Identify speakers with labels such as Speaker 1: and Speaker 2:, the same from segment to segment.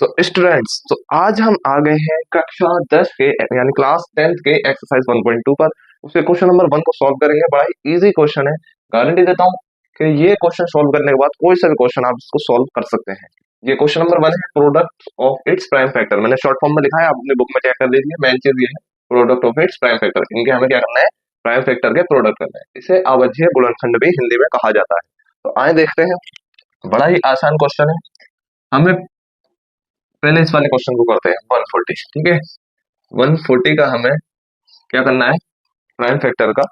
Speaker 1: So students, तो आज हम आ गए हैं कक्षा 10 के यानी क्लास 10th के एक्सरसाइज 1.2 पर। उसके क्वेश्चन नंबर 1 को सॉल्व करेंगे। बड़ा ही इजी क्वेश्चन है, गारंटी देता हूँ कि ये क्वेश्चन सॉल्व करने के बाद कोई सा भी क्वेश्चन आप इसको सॉल्व कर सकते हैं। ये क्वेश्चन नंबर 1 है, product of its prime factor. मैंने शॉर्ट फॉर्म में लिखा है, आप अपनी बुक में चेक कर लीजिए। मेन चीज ये है, product of its prime factor. इनके हमें क्या करना है, प्राइम फैक्टर के प्रोडक्ट करना है। इसे अवज्यीय गुणनखंड भी हिंदी में कहा जाता है। तो आए देखते हैं, बड़ा ही आसान क्वेश्चन है। हमें पहले इस वाले क्वेश्चन को करते हैं 140। ठीक है, 140 का हमें क्या करना है, प्राइम फैक्टर का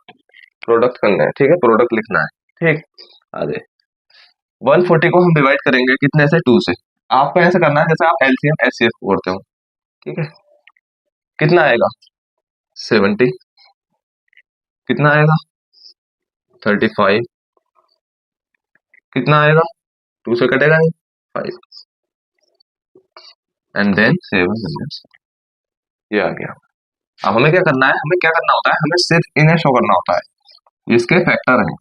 Speaker 1: प्रोडक्ट करना है। ठीक है, प्रोडक्ट लिखना है। ठीक, आगे 140 को हम डिवाइड करेंगे कितने से, 2 से। आपको ऐसे करना है जैसे आप एलसीएम एचसीएफ करते हो। ठीक है, कितना आएगा 70, कितना आएगा 35, कितना आएगा 2 से कटेगा नहीं 5, एंड देन 7, ये आ गया। अब हमें क्या करना है, हमें क्या करना होता है, हमें सिर्फ इन्हें शो करना होता है। इसके फैक्टर हैं,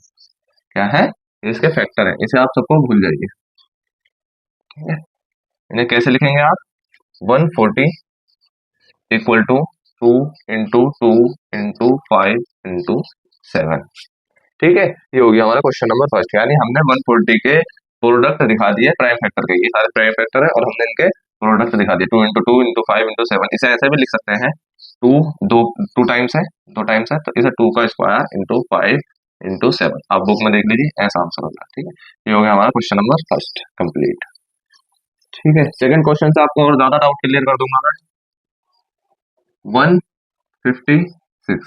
Speaker 1: क्या है, इसके फैक्टर हैं। इसे आप सबको भूल जाइए। ठीक है, इन्हें कैसे लिखेंगे आप, 140 equal to 2 into 2 into 5 into 7। ठीक है, ये हो गया हमारा क्वेश्चन नंबर फर्स्ट। यानी हमने 140 के प्रोडक्ट दिखा दिए प्राइम फैक्टर के। ये सारे प्राइम फैक्टर है और हमने इनके प्रोडक्ट दिखा दिए, 2 इंटू 2 इंटू 5 इंटू 7। इसे ऐसे भी लिख सकते हैं, 2 टाइम्स है, 2 टाइम्स है, तो इसे 2 का स्क्वायर इंटू 5 इंटू 7। आप बुक में देख लीजिए, ऐसा आंसर होगा। ठीक है, ये हो गया हमारा क्वेश्चन नंबर फर्स्ट कंप्लीट। ठीक है, सेकंड क्वेश्चन से आपको और ज्यादा डाउट क्लियर कर दूंगा मैं। 156।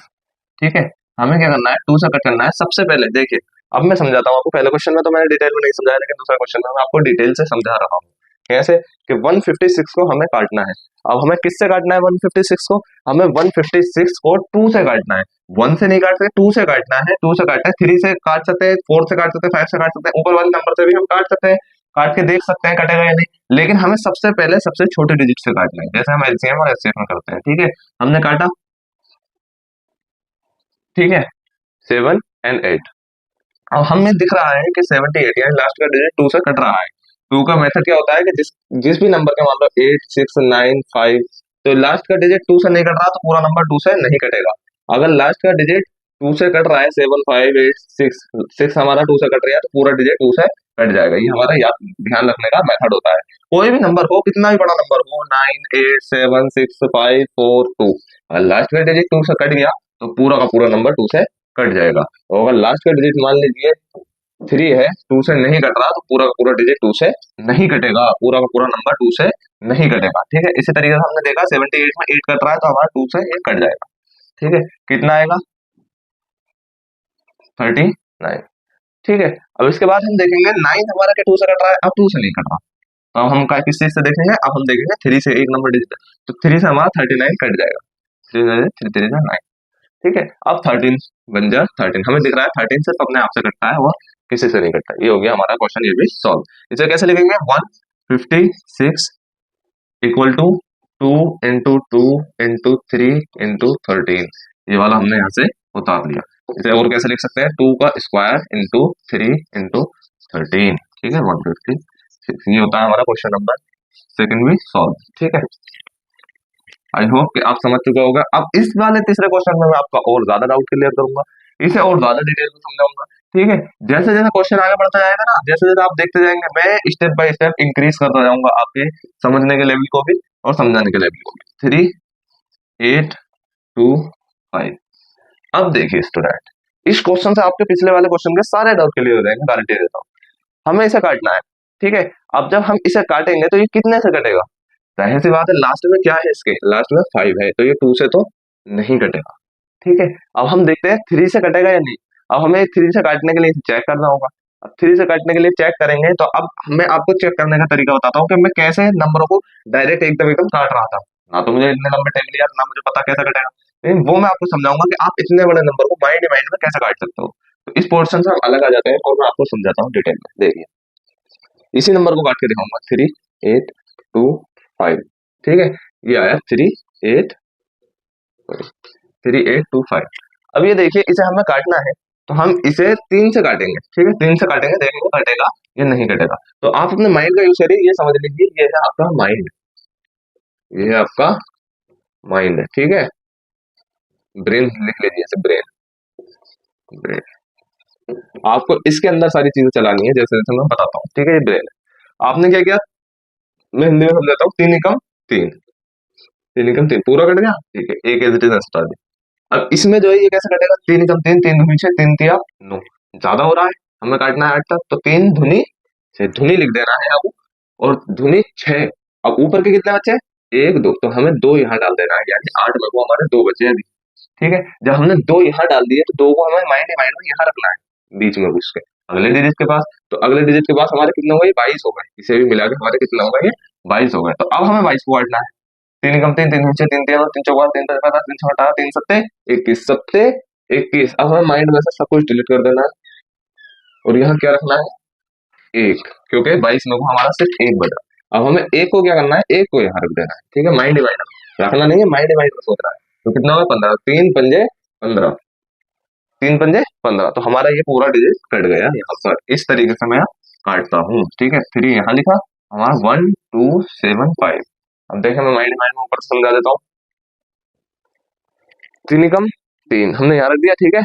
Speaker 1: ठीक है, हमें क्या करना है, 2 से कट करना है। सबसे पहले देखिए, अब मैं समझाता हूँ आपको। पहले क्वेश्चन में तो मैंने डिटेल में नहीं समझाया, लेकिन दूसरा क्वेश्चन में मैं आपको डिटेल से समझा रहा हूँ। कैसे कि 156 को हमें काटना है। अब हमें किससे काटना है 156 को, हमें 156 को 2 से काटना है। 1 से नहीं काट सकते, 2 से काटना है। 2 से काटना है, 3 से काट सकते हैं, 4 से काट सकते हैं, 5 से काट सकते हैं, ऊपर वाले नंबर से भी हम काट सकते हैं। काट के देख सकते हैं कटेगा या नहीं, लेकिन हमें सबसे पहले सबसे छोटे डिजिट से काटना है, जैसे हम एलसीएम और एचसीएफ में करते हैं। ठीक है, हमने काटा, ठीक है, 7 एंड 8। अब हमें दिख रहा है कि 78 यानी लास्ट का डिजिट 2 से कट रहा है। 2 का मेथड क्या होता है कि जिस भी नंबर के मान लो 8, 6, 9, 5, तो लास्ट का डिजिट 2 से नहीं कट रहा तो पूरा नंबर 2 से नहीं कटेगा। अगर लास्ट का डिजिट 2 से कट रहा है, 7, 5, 8, 6 हमारा 2 से कट रहा है, तो पूरा डिजिट 2 से कट जाएगा। ये हमारा याद ध्यान रखने का मेथड होता है। कोई भी नंबर हो, कितना भी बड़ा नंबर हो, 9, 8, 7, 6, 5, 4, 2, अगर लास्ट का डिजिट 2 से कट गया तो पूरा का पूरा नंबर 2 से कट जाएगा। और अगर लास्ट का डिजिट मान लीजिए 3 है, 2 से नहीं कट रहा, तो पूरा का पूरा डिजिट 2 से नहीं कटेगा, पूरा का पूरा नंबर 2 से नहीं कटेगा। ठीक है, इसी तरीके से हमने देखा 78 में 8 कट रहा है, तो हमारा 2 से ये कट जाएगा। ठीक है, कितना आएगा 39। ठीक है, अब इसके बाद हम देखेंगे 9 हमारा क्या 2 से कट रहा है, अब 2 से नहीं कट रहा, तो अब हम किस चीज से देखेंगे, अब हम देखेंगे 3 से, एक नंबर डिजिट, तो 3 से हमारा 39 कट जाएगा। 3 3 9। ठीक है, अब 13 बन जा 13, हमें दिख रहा है 13 सिर्फ अपने आप से कटता है, वो किसी से नहीं कटता। ये हो गया हमारा क्वेश्चन, ये भी सॉल्व। इसे कैसे लिखेंगे, 156 equal to 2 into 2 into 3 into 13। ये वाला हमने यहाँ से उतार लिया। इसे और कैसे लिख सकते हैं, 2 का स्क्वायर इंटू 3 इंटू 13। ठीक है, 156। ये होता है हमारा क्वेश्चन नंबर सेकंड भी सॉल्व। ठीक है, आई होप कि आप समझ चुके होंगे। अब इस वाले तीसरे क्वेश्चन में मैं आपका और ज्यादा डाउट क्लियर करूंगा, इसे और ज्यादा डिटेल में समझाऊंगा। ठीक है, जैसे जैसे क्वेश्चन आगे बढ़ता जाएगा ना, जैसे जैसे आप देखते जाएंगे, मैं स्टेप बाय स्टेप इंक्रीज करता जाऊंगा आपके समझने के लेवल को भी और समझाने के लेवल को भी। 3, 8, 2, 5। अब देखिए स्टूडेंट, इस क्वेश्चन से आपके पिछले वाले क्वेश्चन के सारे डाउट क्लियर हो जाएंगे, गारंटी देता हूँ। हमें इसे काटना है। ठीक है, अब जब हम इसे काटेंगे तो ये कितने से कटेगा, जाहिर सी बात है, लास्ट में क्या है, इसके लास्ट में 5 है, तो ये 2 से तो नहीं कटेगा। ठीक है, अब हम देखते हैं 3 से कटेगा या नहीं। अब हमें 3 से काटने के लिए चेक करना होगा। अब 3 से काटने के लिए चेक करेंगे, तो अब मैं आपको चेक करने का तरीका बताता हूँ कि मैं कैसे नंबरों को डायरेक्ट एकदम एकदम काट रहा था। ना तो मुझे इतने लंबे टेबल याद, ना मुझे पता कैसे कटेगा, लेकिन वो मैं आपको समझाऊंगा कि आप इतने बड़े नंबर को माइंड माइंड में कैसे काट सकते हो। तो इस पोर्शन से हम अलग आ जाते हैं और मैं आपको समझाता हूँ डिटेल में। देखिए, इसी नंबर को काट के दिखाऊंगा, 3, 8, 2, 5। ठीक है, ये आया 3, 8, 3, 8, 2, 5। अब ये देखिए, इसे हमें काटना है, तो हम इसे 3 से काटेंगे। ठीक है, 3 से काटेंगे, देखेंगे कटेगा या नहीं कटेगा। तो आप अपने माइंड का यूज करिए, ये समझ लीजिए ये है आपका माइंड। ये है आपका माइंड है, ठीक है। ब्रेन लिख लीजिए ऐसे, ब्रेन। ब्रेन आपको इसके अंदर सारी चीजें चलानी है, जैसे जैसे मैं बताता हूँ, ठीक है। ये ब्रेन है। आपने क्या किया, मैं हिंदी में समझाता हूँ। तीन एकम तीन, तीन एकम तीन पूरा कट गया, ठीक है। एक एज इट इज हटा दी। अब इसमें जो है ये कैसे कटेगा, तीन एकम तीन, तीन धुनी छह, तीन तिया नौ। ज्यादा हो रहा है, हमें काटना है आठ तक, तो तीन धुनी छह, धुनी लिख देना है अब। और धुनी छह। अब ऊपर के कितने बचे, एक दो, तो हमें दो यहाँ डाल देना है, यानी आठ में को हमारे दो बचे अभी, ठीक है। जब हमने दो यहाँ डाल दिए तो दो को हमें माइंड माइंड में यहाँ रखना है, बीच में घुस के अगले डिजिट के पास। तो अगले डिजिट के पास हमारे कितने हो गए, 22 हो गए। इसे भी मिला के हमारे कितना हो गए, ये 22 हो गए। तो अब हमें 22 को काटना है। तीन कम तीन, तीन नीचे, तीन तीन, तीन चौका, तीन पचास, तीन छठा, तीन सत्ते 21, सत्ते 21। अब हमें माइंड में से सब कुछ डिलीट कर देना है और यहाँ क्या रखना है, एक, क्योंकि 22 में को हमारा सिर्फ एक बचा। अब हमें एक को क्या करना है, एक को यहाँ रख देना है, ठीक है। माइंड डिवाइडर रखना नहीं है, माइंड डिवाइडर सोच रहा है। तो कितना होगा, 15, तीन पंजे 15, तीन पंजे 15। तो हमारा ये पूरा डिजिट कट गया यहाँ पर। इस तरीके से मैं काटता हूँ, ठीक है। थ्री यहाँ लिखा हमारा 1275। अब देखें, मैं माइंड माइंड में ऊपर से समझा देता हूँ। तीन एकम तीन हमने यहाँ रख दिया, ठीक है।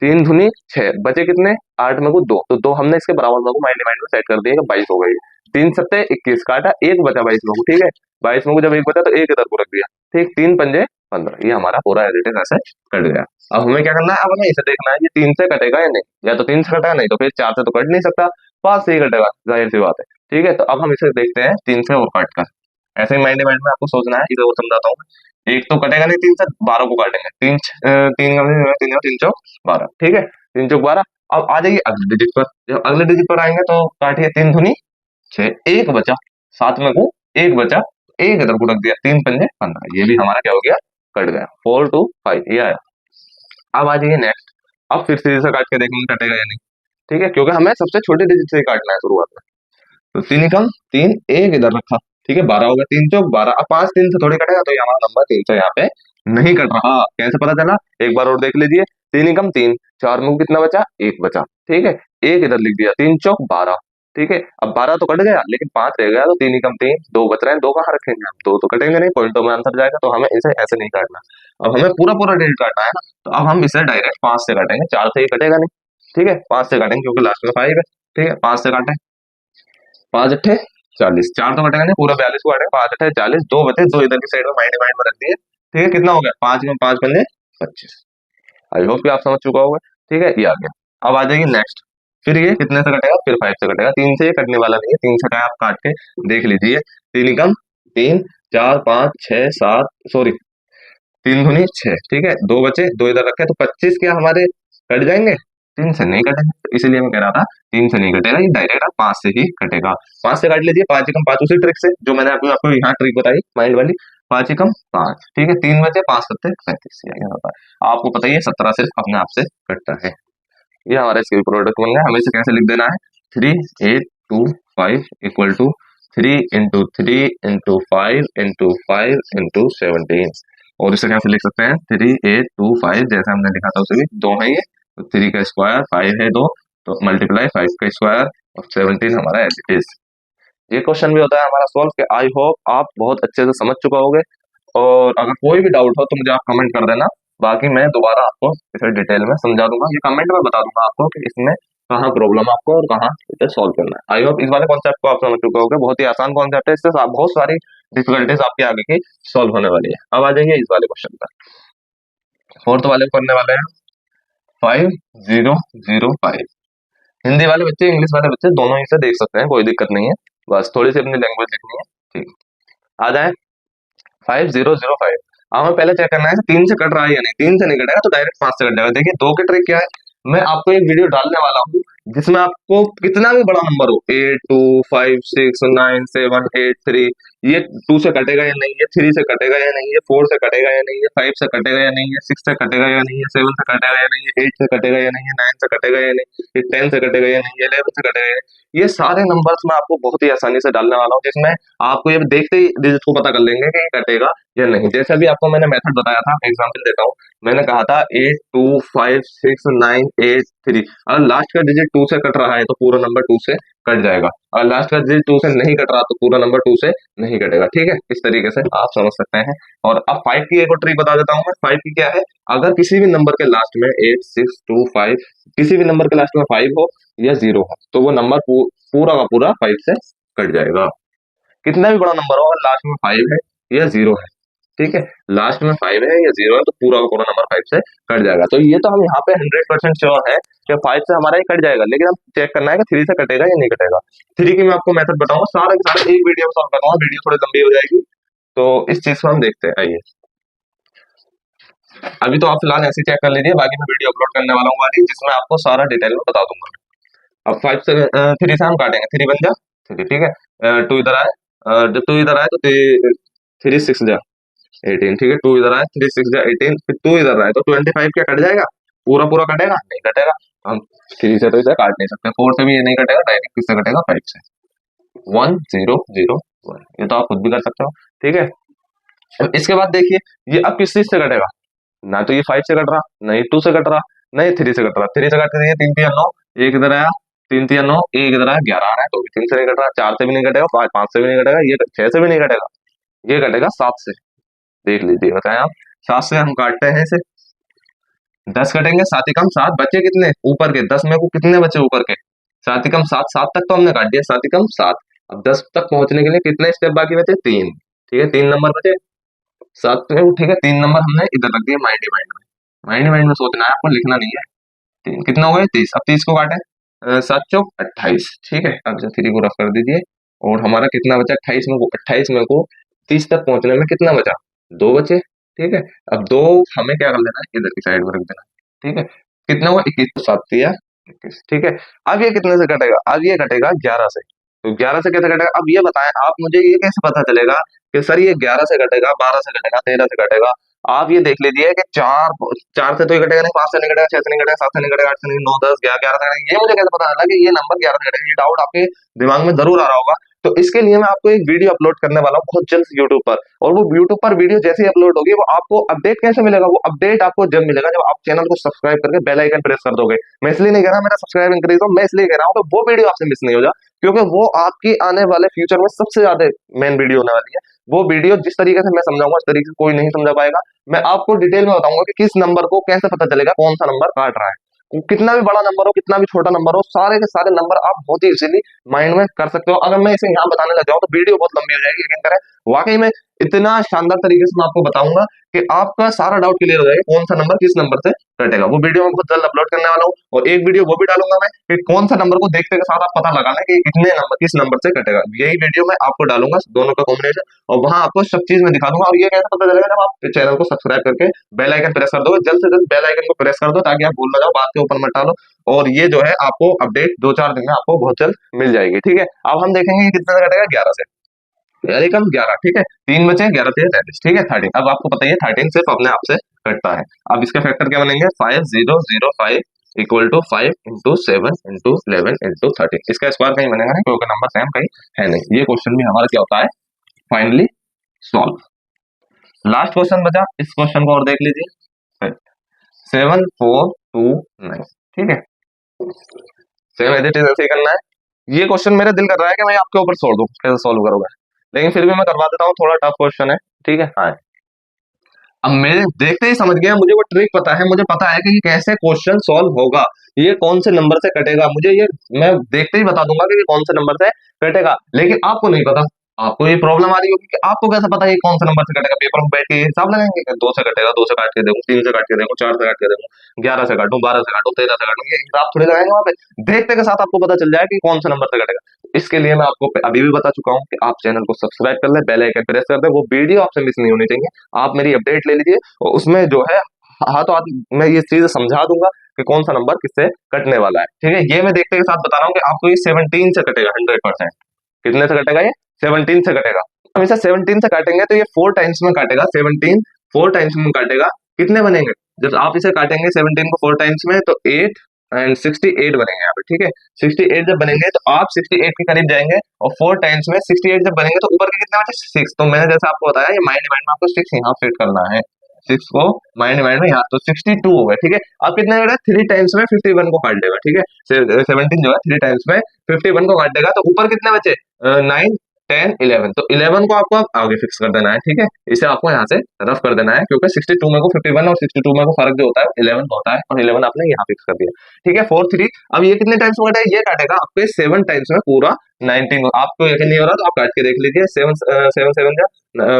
Speaker 1: तीन धुनी छह, बचे कितने, आठ में को दो, तो दो हमने इसके बराबर में को माइंड माइंड में सेट कर दिया, 22 हो गई। तीन सत्ते 21, काटा एक बचा 22 में को, ठीक है। 22 में को जब एक बचा तो एक इधर को रख दिया, ठीक। तीन पंजे 15, ये हमारा पूरा एडिट ऐसे कट गया। अब हमें क्या करना है, अब हमें इसे देखना है ये तीन से कटेगा या नहीं, या तो तीन से कटेगा, नहीं तो फिर चार से तो कट नहीं सकता, पांच से ही कटेगा, जाहिर सी बात है, ठीक है। तो अब हम इसे देखते हैं तीन से और काट कर। ऐसे ही माइंड माइंड में आपको सोचना है, इसे और समझाता हूँ। एक तो कटेगा नहीं, तीन से 12 को काटेंगे। तीन तीन तीन चौक 12, ठीक है। तीन चौक 12। अब आ जाइए अगले डिजिट पर। जब अगले डिजिट पर आएंगे तो काटिए, तीन धुनी छह, एक बचा, सात में को एक बचा, एक इधर को रख दिया, तीन पंजे 15। ये भी हमारा क्या हो गया, कट गया। 4 2 5 ये आया। अब आ जाइए नेक्स्ट। अब फिर से काट के देखेंगे कटेगा या नहीं, ठीक है, क्योंकि हमें सबसे छोटे डिजिट से ही काटना है शुरुआत में। तो तीन कम तीन, एक इधर रखा, ठीक है। 12 हो गया, तीन चौक 12। अब पांच तीन से थोड़ी कटेगा, तो ये हमारा नंबर तीन से यहाँ पे नहीं कट रहा। कैसे पता चला, एक बार और देख लीजिए। तीन कम तीन, चार में कितना बचा, एक बचा, ठीक है। एक इधर लिख दिया, तीन चौक 12, ठीक है। अब 12 तो कट गया, लेकिन पांच रह गया, तो तीन कम तीन, दो बच रहे हैं, दो कहाँ रखेंगे हम, दो तो कटेंगे नहीं, पॉइंटों में आंसर जाएगा। तो हमें इसे ऐसे नहीं काटना, अब हमें पूरा पूरा डिजिट काटना है ना। तो अब हम इसे डायरेक्ट पांच से काटेंगे, चार से ये कटेगा नहीं, ठीक है। पांच से काटेंगे क्योंकि लास्ट में 5 है, ठीक है। पांच से काटें, पांच अट्ठे 40, चार तो कटेगा नहीं, पूरा 42 को काटेंगे, पांच अट्ठे 40, दो बचे, दो इधर की साइड में माइंड माइंड में रख दिए, ठीक है। कितना हो गया, पांच में पांच पंजे 25। आई होप कि आप समझ चुका होगा, ठीक है। ये आ गया। अब आ जाएगी नेक्स्ट। फिर ये कितने से कटेगा, फिर 5 से कटेगा। तीन से ये कटने वाला नहीं है, तीन से आप काट के देख लीजिए। तीन कम तीन, चार पांच छह सात, सॉरी, तीन धुनी छह, ठीक है। दो बचे, दो इधर रखे, तो 25 क्या हमारे कट जाएंगे, तीन से नहीं कटेंगे। तो इसीलिए मैं कह रहा था तीन से नहीं कटेगा, ये डायरेक्ट आप पांच से ही कटेगा। पांच से काट लीजिए, पांच एकम पांच, उसी ट्रिक से जो मैंने आपको आपको यहाँ ट्रिक बताई माइंड वाली। पांच एकम पांच, ठीक है। तीन बचे, पांच सत्ते 35, ये होता है। आपको पता ही है 17 सिर्फ अपने आप से कटता है। ये हमारा स्किल प्रोडक्ट बन गया। हमें इसे कैसे लिख देना है, 3 8 2 5 इक्वल टू 3 × 3 × 5 × 5 × 17। और इसे कैसे लिख सकते हैं, 3 8 2 5, जैसे हमने लिखा था उसे भी, दो है ये, तो 3 का स्क्वायर, 5 है दो, तो मल्टीप्लाई 5 का स्क्वायर और 17 हमारा एज इट इज। ये क्वेश्चन भी होता है हमारा सॉल्व के। आई होप आप बहुत अच्छे से समझ चुका होगे। और अगर कोई भी डाउट हो तो मुझे आप कमेंट कर देना, बाकी मैं दोबारा आपको इसे डिटेल में समझा दूंगा। ये कमेंट में बता दूंगा आपको कि इसमें कहाँ प्रॉब्लम आपको और कहाँ इसे सॉल्व करना है। आई होप इस वाले कॉन्सेप्ट को आप समझ चुके होगे। बहुत ही आसान कॉन्सेप्ट है, इससे बहुत सारी डिफिकल्टीज आपके आगे की सॉल्व होने वाली है। अब आ जाइए इस वाले क्वेश्चन पर। फोर्थ वाले को करने वाले हैं 5005। हिंदी वाले बच्चे, इंग्लिश वाले बच्चे दोनों ही से देख सकते हैं, कोई दिक्कत नहीं है। बस थोड़ी सी अपनी लैंग्वेज लिखनी है, ठीक। आ जाए 5005। अब हमें पहले चेक करना है तीन से कट रहा है या नहीं। तीन से नहीं कटेगा तो डायरेक्ट पांच से कट जाएगा। देखिए दो की ट्रिक क्या है, मैं आपको एक वीडियो डालने वाला हूँ जिसमें आपको कितना भी बड़ा नंबर हो, 8 2 5 6 9 7 8 3, ये टू से कटेगा या नहीं, ये थ्री से कटेगा या नहीं, ये फोर से कटेगा या नहीं, ये फाइव से कटेगा या नहीं, ये सिक्स से कटेगा या नहीं, ये सेवन से कटेगा या नहीं, ये एट से कटेगा या नहीं, ये नाइन से कटेगा या नहीं, ये 10 से कटेगा या नहीं, ये 11 से कटेगा या नहीं। ये सारे नंबर्स मैं आपको बहुत ही आसानी से डालने वाला हूँ, जिसमें आपको ये देखते ही डिजिट को पता कर लेंगे कि ये कटेगा या नहीं। जैसे अभी आपको मैंने मेथड बताया था, एग्जाम्पल देता हूँ। मैंने कहा था 8 2 5 6 9 8 3। अगर लास्ट का डिजिट टू से कट रहा है तो पूरा नंबर टू से कट जाएगा। और लास्ट का डिजिट 2 से नहीं कट रहा तो पूरा नंबर 2 से नहीं कटेगा। ठीक है, इस तरीके से आप समझ सकते हैं। और अब 5 की एक और ट्रिक बता देता हूँ मैं। 5 की क्या है, अगर किसी भी नंबर के लास्ट में 8 6 2 5, किसी भी नंबर के लास्ट में 5 हो या 0 हो तो वो नंबर पूरा का पूरा 5 से कट जाएगा। कितना भी बड़ा नंबर हो, अगर लास्ट में 5 है या 0 है, ठीक है, लास्ट में 5 है या 0 है तो पूरा का पूरा नंबर 5 से कट जाएगा। तो ये तो हम यहाँ पे 100% श्योर है कि 5 से हमारा ही कट जाएगा, लेकिन हम चेक करना है कि 3 से कटेगा या नहीं कटेगा। 3 की मैं आपको मेथड बताऊंगा, सारा के सारा एक वीडियो में सॉल्व करूंगा, वीडियो थोड़ी लंबी हो जाएगी। तो इस चीज को हम देखते हैं, आइए। अभी तो आप फिलहाल ऐसे चेक कर लीजिए, बाकी मैं वीडियो अपलोड करने वाला हूँ वाली, जिसमें आपको सारा डिटेल में बता दूंगा। अब 5 से 3 से हम काटेंगे, 3 बन जा 3, ठीक है। 2 इधर आए, जब 2 इधर आए तो 3 6 जा 18, ठीक है। 2 इधर आए, 3 6 जा 18, फिर 2 इधर आए तो 25 क्या कट जाएगा, पूरा पूरा कटेगा नहीं कटेगा। हम 3 से तो इसे काट नहीं सकते, 4 से भी ये नहीं कटेगा, डायरेक्ट किससे कटेगा, 5 से। 1 0 0 1, ये तो आप खुद भी कर सकते हो, ठीक है। अब इसके बाद देखिए ये अब किस चीज से कटेगा, ना तो ये 5 से कट रहा, नहीं 2 से कट रहा, नहीं 3 से कट रहा। 3 से कट रही है, 3 3 9, एक इधर आया, 3 3 9, एक इधर आया, 11 आ रहा है तो भी 3 से नहीं कट रहा, 4 से भी नहीं कटेगा, 5 से भी नहीं कटेगा, ये 6 से भी नहीं कटेगा, ये कटेगा 7 से। देख लीजिए, बताएं आप। 7 से हम काटते हैं इसे, 10 कटेंगे, 7 ही कम 7 बचे कितने ऊपर के, 10 में को कितने बचे ऊपर के, 7 ही कम 7, 7 तक तो हमने काट दिया, 7 ही कम 7। अब 10 तक पहुंचने के लिए कितने स्टेप बाकी बचे, 3, ठीक है, 3 नंबर बचे 7 में, ठीक है। 3 नंबर हमने इधर रख दिए माइंड माइंड में, माइंड माइंड में सोचना है आपको, लिखना नहीं है। 3 कितना हो गया, 30। अब 30 को काटे, 7 चौक 28, ठीक है। अब 3 को रफ कर दीजिए और हमारा कितना बचा, 28 में को, 28 में को 30 तक पहुंचने में कितना बचा, 2 बचे, ठीक है। अब 2 हमें क्या कर लेना है, इधर की साइड में रख देना, ठीक है। कितना हुआ, 21 को 7 दिया 21, ठीक है। अब ये कितने से कटेगा, अब ये कटेगा 11 से। तो 11 से कैसे कटेगा, अब ये बताएं आप मुझे, ये कैसे पता चलेगा कि सर ये 11 से कटेगा, 12 से कटेगा, 13 से कटेगा। आप ये देख लीजिए कि 4 से तो ये कटेगा नहीं, 5 से नहीं कटेगा, 6 से नहीं कटेगा, 7 से नहीं कटेगा, 8 से नहीं, 9 10 11 11 से कटेगा। ये मुझे कैसे पता चला कि ये नंबर 11 से कटेगा, ये डाउट आपके दिमाग में जरूर आ रहा होगा। तो इसके लिए मैं आपको एक वीडियो अपलोड करने वाला हूँ बहुत जल्द यूट्यूब पर, और वो यूट्यूब पर वीडियो जैसे ही अपलोड होगी वो आपको अपडेट कैसे मिलेगा, वो अपडेट आपको जब मिलेगा जब आप चैनल को सब्सक्राइब करके बेल आइकन प्रेस कर दोगे। मैं इसलिए नहीं कह रहा मेरा सब्सक्राइब इंक्रीज हो, मैं इसलिए कह रहा हूँ कि वो वीडियो आपसे मिस नहीं हो जाए, क्योंकि वो आपकी आने वाले फ्यूचर में सबसे ज्यादा मेन वीडियो होने वाली है। वो वीडियो जिस तरीके से मैं समझाऊंगा उस तरीके से कोई नहीं समझा पाएगा। मैं आपको डिटेल में बताऊंगा कि किस नंबर को कैसे पता चलेगा कौन सा नंबर काट रहा है। कितना भी बड़ा नंबर हो, कितना भी छोटा नंबर हो, सारे के सारे नंबर आप बहुत ही इजीली माइंड में कर सकते हो। अगर मैं इसे यहाँ बताने लग जाऊँ तो वीडियो बहुत लंबी हो जाएगी, लेकिन करें वाकई में इतना शानदार तरीके से मैं आपको बताऊंगा कि आपका सारा डाउट क्लियर हो जाएगा कौन सा नंबर किस नंबर से कटेगा। वो वीडियो मैं बहुत जल्द अपलोड करने वाला हूँ, और एक वीडियो वो भी डालूंगा मैं कि कौन सा नंबर को देखते के साथ आप पता लगा लें कि इतने नंबर किस नंबर से कटेगा। यही वीडियो मैं आपको डालूंगा, दोनों का कॉम्बिनेशन, और वहां आपको सब चीज में दिखा दूंगा। और ये कैसे पता चलेगा, जब आप चैनल को सब्सक्राइब करके बेल आइकन प्रेस कर दो, जल्द से जल्द बेल आइकन को प्रेस कर दो ताकि आप भूल ना जाओ, बात के ऊपर मत डालो। और ये जो है आपको अपडेट 2 4 दिन में आपको बहुत जल्द मिल जाएगी, ठीक है। अब हम देखेंगे कितने से कटेगा, 11 से, यानी कम 11, ठीक है। 3 बचे, 11 3 33, ठीक है। 13, अब आपको पता ही है 13 सिर्फ अपने आप से कटता है। अब इसका फैक्टर क्या बनेंगे, 5 0 0 5 equal to 5 into 7 into 11 into 13। इसका स्क्वायर कहीं बनेगा नहीं क्योंकि नंबर सेम कहीं है नहीं। ये क्वेश्चन भी हमारा क्या होता है, फाइनली सॉल्व। लास्ट क्वेश्चन बचा, इस क्वेश्चन को और देख लीजिए, 7 4 2 9, ठीक है। सेम एज इट इज ऐसे ही करना है। ये क्वेश्चन मेरा दिल कर रहा है कि मैं आपके ऊपर छोड़ दूं, कैसे सॉल्व करोगे, लेकिन फिर भी मैं करवा देता हूँ, थोड़ा टफ क्वेश्चन है, ठीक है। हाँ, अब मेरे देखते ही समझ गया, मुझे वो ट्रिक पता है, मुझे पता है कि ये कैसे क्वेश्चन सॉल्व होगा, ये कौन से नंबर से कटेगा, मुझे ये मैं देखते ही बता दूंगा कि ये कौन से नंबर से कटेगा। लेकिन आपको नहीं पता, आपको ये प्रॉब्लम आ रही होगी कि आपको कैसे पता है ये कौन से नंबर से कटेगा। पेपर में बैठ के हिसाब लगाएंगे कि 2 से कटेगा, 2 से काट के देखूं, 3 से काट के देखूं, 4 से काट के देखूं, 11 से काटूं, 12 से काटूं, 13 से काटूं, ये हिसाब थोड़ी लगाएंगे वहां पे। देखते के साथ आपको पता चल जाए कि कौन सा नंबर से कटेगा। इसके लिए मैं आपको अभी भी बता चुका हूँ कि आप चैनल को सब्सक्राइब कर ले, बेल आइकन प्रेस कर दे, वो वीडियो आपसे मिस नहीं होनी चाहिए। आप मेरी अपडेट ले लीजिए और उसमें जो है हाथों हाथ मैं ये चीज समझा दूंगा कि कौन सा नंबर किससे कटने वाला है, ठीक है। ये मैं देखते के साथ बता रहा हूँ कि आपको ये 17 से कटेगा 100%। कितने से कटेगा, ये 17 से कटेगा। हम इसे 17 से काटेंगे तो ये 4 टाइम्स में काटेगा, 17 4 टाइम्स में काटेगा। कितने बनेंगे, जब आप इसे काटेंगे 17 को 4 टाइम्स में तो 8 एंड 68 बनेंगे यहाँ पे, ठीक है। 68 जब बनेंगे तो आप 68 के करीब जाएंगे, और 4 टाइम्स में 68 जब बनेंगे तो ऊपर के कितने बचे, 6। तो मैंने जैसे आपको बताया ये माइंड में आपको 6 यहाँ फिट करना है, 6 को माइंड माइंड में यहाँ तो 62 हो गए, ठीक है। अब कितने कटा, 3 टाइम्स में 51 को काट देगा, ठीक है। 17 जो है 3 टाइम्स में 51 को काट देगा, तो ऊपर कितने बचे 9 10 11, तो 11 को आपको अब आगे फिक्स कर देना है, ठीक है। इसे आपको यहाँ से रफ कर देना है, क्योंकि 62 में को 51 और 62 में को फर्क जो होता है 11 का होता है, और 11 आपने यहाँ फिक्स कर दिया, ठीक है। 4 3, अब ये कितने टाइम्स में कटा है, ये काटेगा आपके 7 टाइम्स में पूरा 19 को। आपको यकीन नहीं हो रहा तो आप काट के देख लीजिए, 7 7 7 जा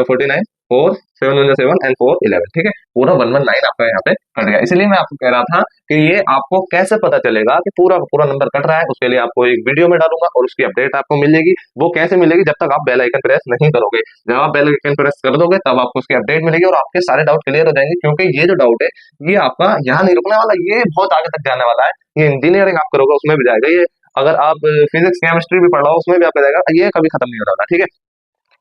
Speaker 1: 49, 4 7 1 7 एंड 4 11, ठीक है। पूरा 119 आपका यहाँ पे कट गया। इसलिए मैं आपको कह रहा था कि ये आपको कैसे पता चलेगा कि पूरा पूरा नंबर कट रहा है, उसके लिए आपको एक वीडियो में डालूंगा और उसकी अपडेट आपको मिलेगी। वो कैसे मिलेगी, जब तक आप बेल आइकन प्रेस नहीं करोगे। जब आप बेल आइकन प्रेस कर दोगे तब आपको उसकी अपडेट मिलेगी और आपके सारे डाउट क्लियर हो जाएंगे, क्योंकि ये जो डाउट है ये आपका यहाँ नहीं रुकने वाला, ये बहुत आगे तक जाने वाला है। ये इंजीनियरिंग आप करोगे उसमें भी जाएगा, ये अगर आप फिजिक्स केमिस्ट्री भी पढ़ रहे हो उसमें भी आपका जाएगा, ये कभी खत्म नहीं होने वाला, ठीक है।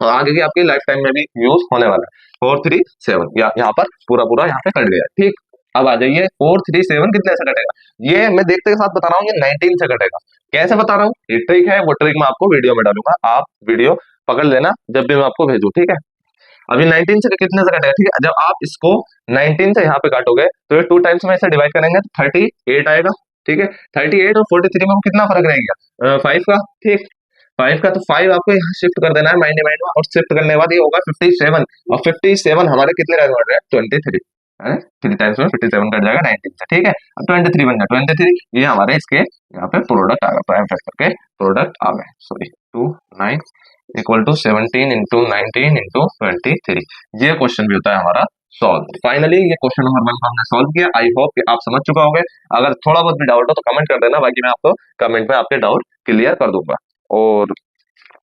Speaker 1: और आगे की आपकी लाइफ टाइम में भी यूज होने वाला है। 4 3 7 यहाँ पर पूरा पूरा यहाँ पे कट गया, ठीक। अब आ जाइए 4 3 7 कितने से कटेगा, ये मैं देखते के साथ बता रहा हूँ, ये 19 से कटेगा। कैसे बता रहा हूँ, ये ट्रिक है, वो ट्रिक मैं आपको वीडियो में डालूंगा, आप वीडियो पकड़ लेना जब भी मैं आपको भेजू, ठीक है। अभी 19 से कितने से कटेगा, ठीक है। जब आप इसको 19 से यहाँ पे काटोगे तो ये 2 टाइम्स में इसे डिवाइड करेंगे तो 38 आएगा, ठीक है। 38 और 43 में कितना फर्क रहेगा 5 का, ठीक। 5 का, तो 5 आपको यहाँ शिफ्ट कर देना है माइंड माइंड में, और शिफ्ट करने के बाद ये होगा 57, और 57 हमारे कितने टाइम बढ़ रहे हैं 23 है, 3 टाइम्स में 57 कट जाएगा 19 से, ठीक है। अब 23 बन गया, 23 ये हमारे इसके यहाँ पे प्रोडक्ट आ गया, प्राइम फैक्टर के प्रोडक्ट आ गए, sorry 2 9 equal to 17 into 19 into 23। ये क्वेश्चन भी होता है हमारा सॉल्व। फाइनली ये क्वेश्चन नंबर 1 को हमने सॉल्व किया। आई होप कि आप समझ चुका होंगे। अगर थोड़ा बहुत भी डाउट हो तो कमेंट कर देना, बाकी मैं आपको कमेंट में आपके डाउट क्लियर कर दूंगा। और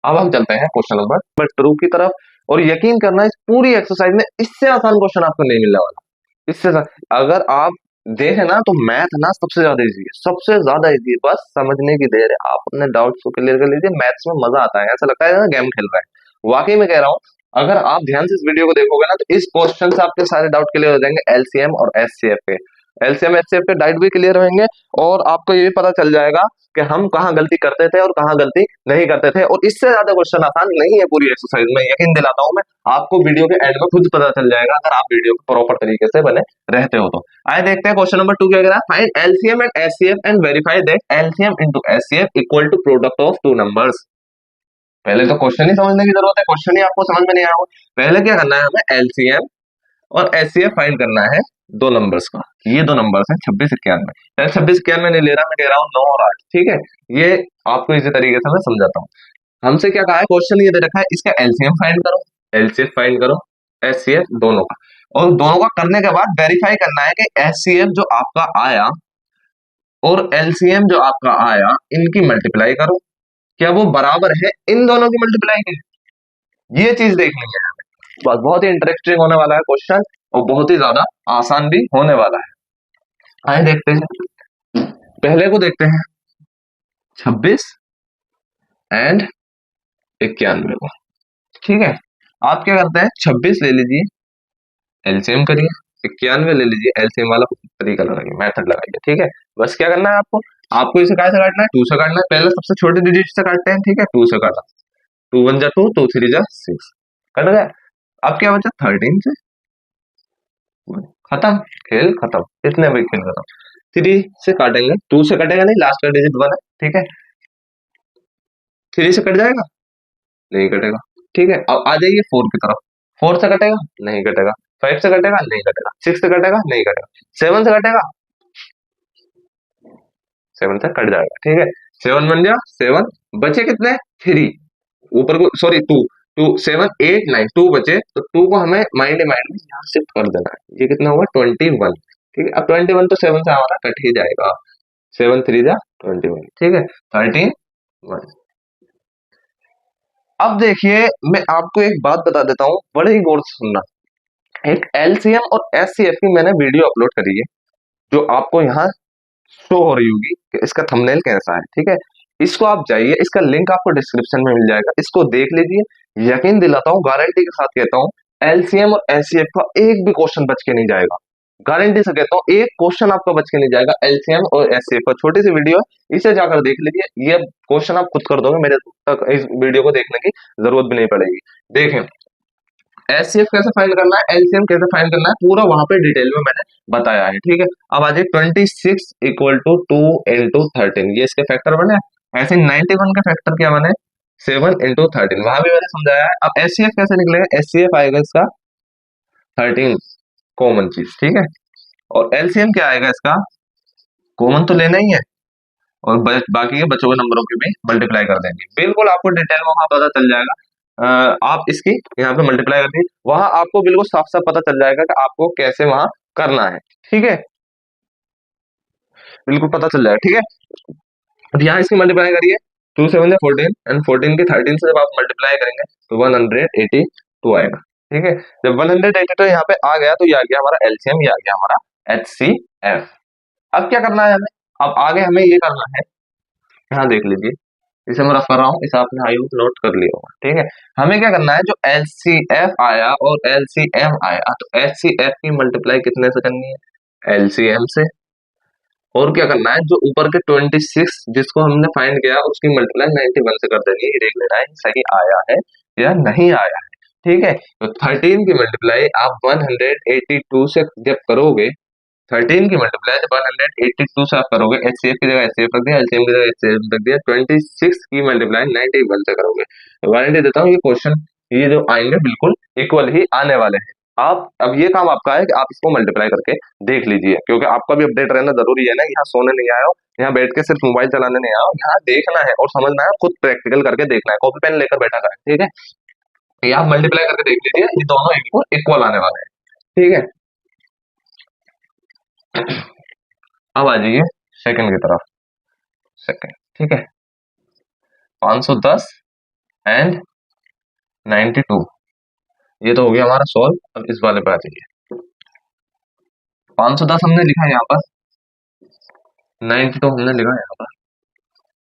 Speaker 1: अब हम चलते हैं क्वेश्चन नंबर 2 की तरफ, और यकीन करना इस पूरी एक्सरसाइज में इससे आसान क्वेश्चन आपको नहीं मिलने वाला। इससे अगर आप देखें ना तो मैथ ना सबसे ज्यादा इजी है, सबसे ज्यादा इजी, बस समझने की देर है। आप अपने डाउट्स को क्लियर कर लीजिए, मैथ्स में मजा आता है, ऐसा लगता है ना गेम खेल रहा है। वाकई में कह रहा हूँ, अगर आप ध्यान से इस वीडियो को देखोगे ना तो इस क्वेश्चन से आपके सारे डाउट क्लियर हो जाएंगे, एलसीएम और एचसीएफ के। एलसीएम एचसीएफ के डाउट भी क्लियर होंगे, और आपको ये भी पता चल जाएगा कि हम कहाँ गलती करते थे और कहाँ गलती नहीं करते थे। और इससे ज्यादा क्वेश्चन आसान नहीं है पूरी एक्सरसाइज में, यकीन दिलाता हूं मैं आपको। वीडियो के एंड में खुद पता चल जाएगा अगर आप वीडियो को प्रॉपर तरीके से बने रहते हो तो। आइए देखते हैं क्वेश्चन नंबर 2 क्या कह रहा है, find LCM and HCF and verify that LCM into HCF equal to product of two numbers. पहले तो क्वेश्चन ही समझने की जरूरत है, क्वेश्चन ही आपको समझ में नहीं आया होगा। पहले क्या करना है, हमें एलसीएम और एचसीएफ फाइंड करना है दो नंबर्स का। ये दो नंबर्स हैं 26 91। पहले 26 91 नहीं ले रहा, मैं कह रहा हूँ 9 और 8, ठीक है। ये आपको इसी तरीके से मैं समझाता हूँ। हमसे क्या कहा है, क्वेश्चन ये दे रखा है, इसका एलसीएम फाइंड करो, एलसीएफ फाइंड करो, एचसीएफ दोनों का। और दोनों का करने के बाद वेरीफाई करना है कि एचसीएफ जो आपका आया और एलसीएम जो आपका आया, इनकी मल्टीप्लाई करो, क्या वो बराबर है इन दोनों की मल्टीप्लाई के। ये चीज देखनी है हमें। बस बहुत ही इंटरेस्टिंग होने वाला है क्वेश्चन, और बहुत ही ज्यादा आसान भी होने वाला है। आइए देखते हैं, पहले को देखते हैं 26 एंड 91 को, ठीक है। आप क्या करते हैं, 26 ले लीजिए, एलसीएम करिए, 91 ले लीजिए, एलसीएम वाला तरीका लगाइए, मेथड लगाइए, ठीक है। बस क्या करना है आपको, आपको इसे कैसे काटना है, 2 से काटना है। पहले सबसे छोटी डिजिट से काटते हैं, ठीक है। 2 से काटा, 2 1 जा 2, 2 3 जा 6, कट गया। अब क्या बचा, 13 से, खत्म, खेल खत्म, इतने में खेल खत्म। 3 से काटेंगे, 2 से कटेगा नहीं, लास्ट का डिजिट 1 है, ठीक है। 3 से कट जाएगा, नहीं कटेगा, ठीक है। अब आ जाइए 4 की तरफ, 4 से कटेगा, नहीं कटेगा। 5 से कटेगा, नहीं कटेगा। 6 से कटेगा, नहीं कटेगा। 7 से कटेगा, 7 से कट जाएगा, ठीक है। 7 बन गया 7, बचे कितने 3, ऊपर को सॉरी 2, 2 7 8 9, 2 बचे, तो 2 को हमें माइंड माइंड में यहाँ शिफ्ट कर देना है। ये कितना हुआ 21, ठीक है। अब 21 तो 7 से हमारा कट ही जाएगा, 7 3 जा 21, ठीक है। 13 1। अब देखिए, मैं आपको एक बात बता देता हूँ, बड़े ही गौर से सुनना। एक एलसीएम और एचसीएफ की मैंने वीडियो अपलोड करी है, जो आपको यहाँ शो हो रही होगी कि इसका थंबनेल कैसा है, ठीक है। इसको आप जाइए, इसका लिंक आपको डिस्क्रिप्शन में मिल जाएगा, इसको देख लीजिए। यकीन दिलाता हूँ, गारंटी के साथ कहता हूँ, एलसीएम और एचसीएफ का एक भी क्वेश्चन बच के नहीं जाएगा। गारंटी से कहता हूँ, एक क्वेश्चन आपका बच के नहीं जाएगा एलसीएम और एचसीएफ का। छोटी सी वीडियो है, इसे जाकर देख लीजिए, ये क्वेश्चन आप खुद कर दोगे, मेरे तक इस वीडियो को देखने की जरूरत भी नहीं पड़ेगी। देखें, एचसीएफ कैसे फाइंड करना है, एलसीएम कैसे फाइंड करना है, पूरा वहां पे डिटेल में मैंने बताया है। ठीक है, अब आ जाए 26 इक्वल टू 2 into 13, ये इसके फैक्टर बने। ऐसे 91 के फैक्टर क्या बने, 7 into 13, वहां भी मैंने समझाया है। अब एचसीएफ कैसे निकलेगा, एचसीएफ आएगा इसका 13, कॉमन चीज। ठीक है, और एलसीएम क्या आएगा इसका, कॉमन तो लेना ही है, और बाकी के बचे हुए नंबरों की भी मल्टीप्लाई कर देंगे। बिल्कुल आपको डिटेल में वहां पता चल जाएगा। आप इसकी यहाँ पे मल्टीप्लाई कर दी, वहां आपको बिल्कुल साफ साफ पता चल जाएगा कि आपको कैसे वहां करना है। ठीक है, बिल्कुल पता चल जाएगा। ठीक है, अब यहाँ इसकी मल्टीप्लाई करिए, 2 7 14 एंड 14 की 13 से जब आप मल्टीप्लाई करेंगे तो 182 आएगा। ठीक है, जब 182 यहाँ पे आ गया तो ये आ गया हमारा एलसीएम, ये आ गया हमारा एचसीएफ। अब क्या करना है हमें, अब आगे हमें ये करना है, यहाँ देख लीजिए, इसे मैं रफ कर रहा हूँ, इसे आपने आई नोट कर लिया होगा। ठीक है, हमें क्या करना है, जो एलसीएफ आया और एलसीएम आया, तो एचसीएफ की मल्टीप्लाई कितने से करनी है, एलसीएम से। और क्या करना है, जो ऊपर के 26 जिसको हमने फाइंड किया उसकी मल्टीप्लाई 91 से कर देनी है, देख लेना है सही आया है या नहीं आया है। ठीक है, तो 13 की मल्टीप्लाई आप 182 से जब करोगे, 13 की मल्टीप्लाई जब 182 से आप करोगे, एचसीएफ की जगह एचसीएफ रख दिया, एलसीएम की जगह एचसीएम रख दिया, 26 की मल्टीप्लाई 91 से करोगे। वारंटी देता हूँ ये क्वेश्चन, ये जो आएंगे बिल्कुल इक्वल ही आने वाले हैं। आप अब ये काम आपका है कि आप इसको मल्टीप्लाई करके देख लीजिए, क्योंकि आपका भी अपडेट रहना जरूरी है ना। यहाँ सोने नहीं आया हो, यहाँ बैठ के सिर्फ मोबाइल चलाने नहीं आया हो, यहाँ देखना है और समझना है, खुद प्रैक्टिकल करके देखना है, कॉपी पेन लेकर बैठा करें। ठीक है, ये आप मल्टीप्लाई करके देख लीजिए, ये दोनों इक्वल इक्वल आने वाले हैं। ठीक है, अब आ जाइए सेकंड की तरफ। सेकंड, ठीक है, 510 एंड 92, ये तो हो गया हमारा सॉल्व। अब इस वाले पे आ जाइए, 510 हमने लिखा यहाँ पर, 92 हमने लिखा यहाँ पर।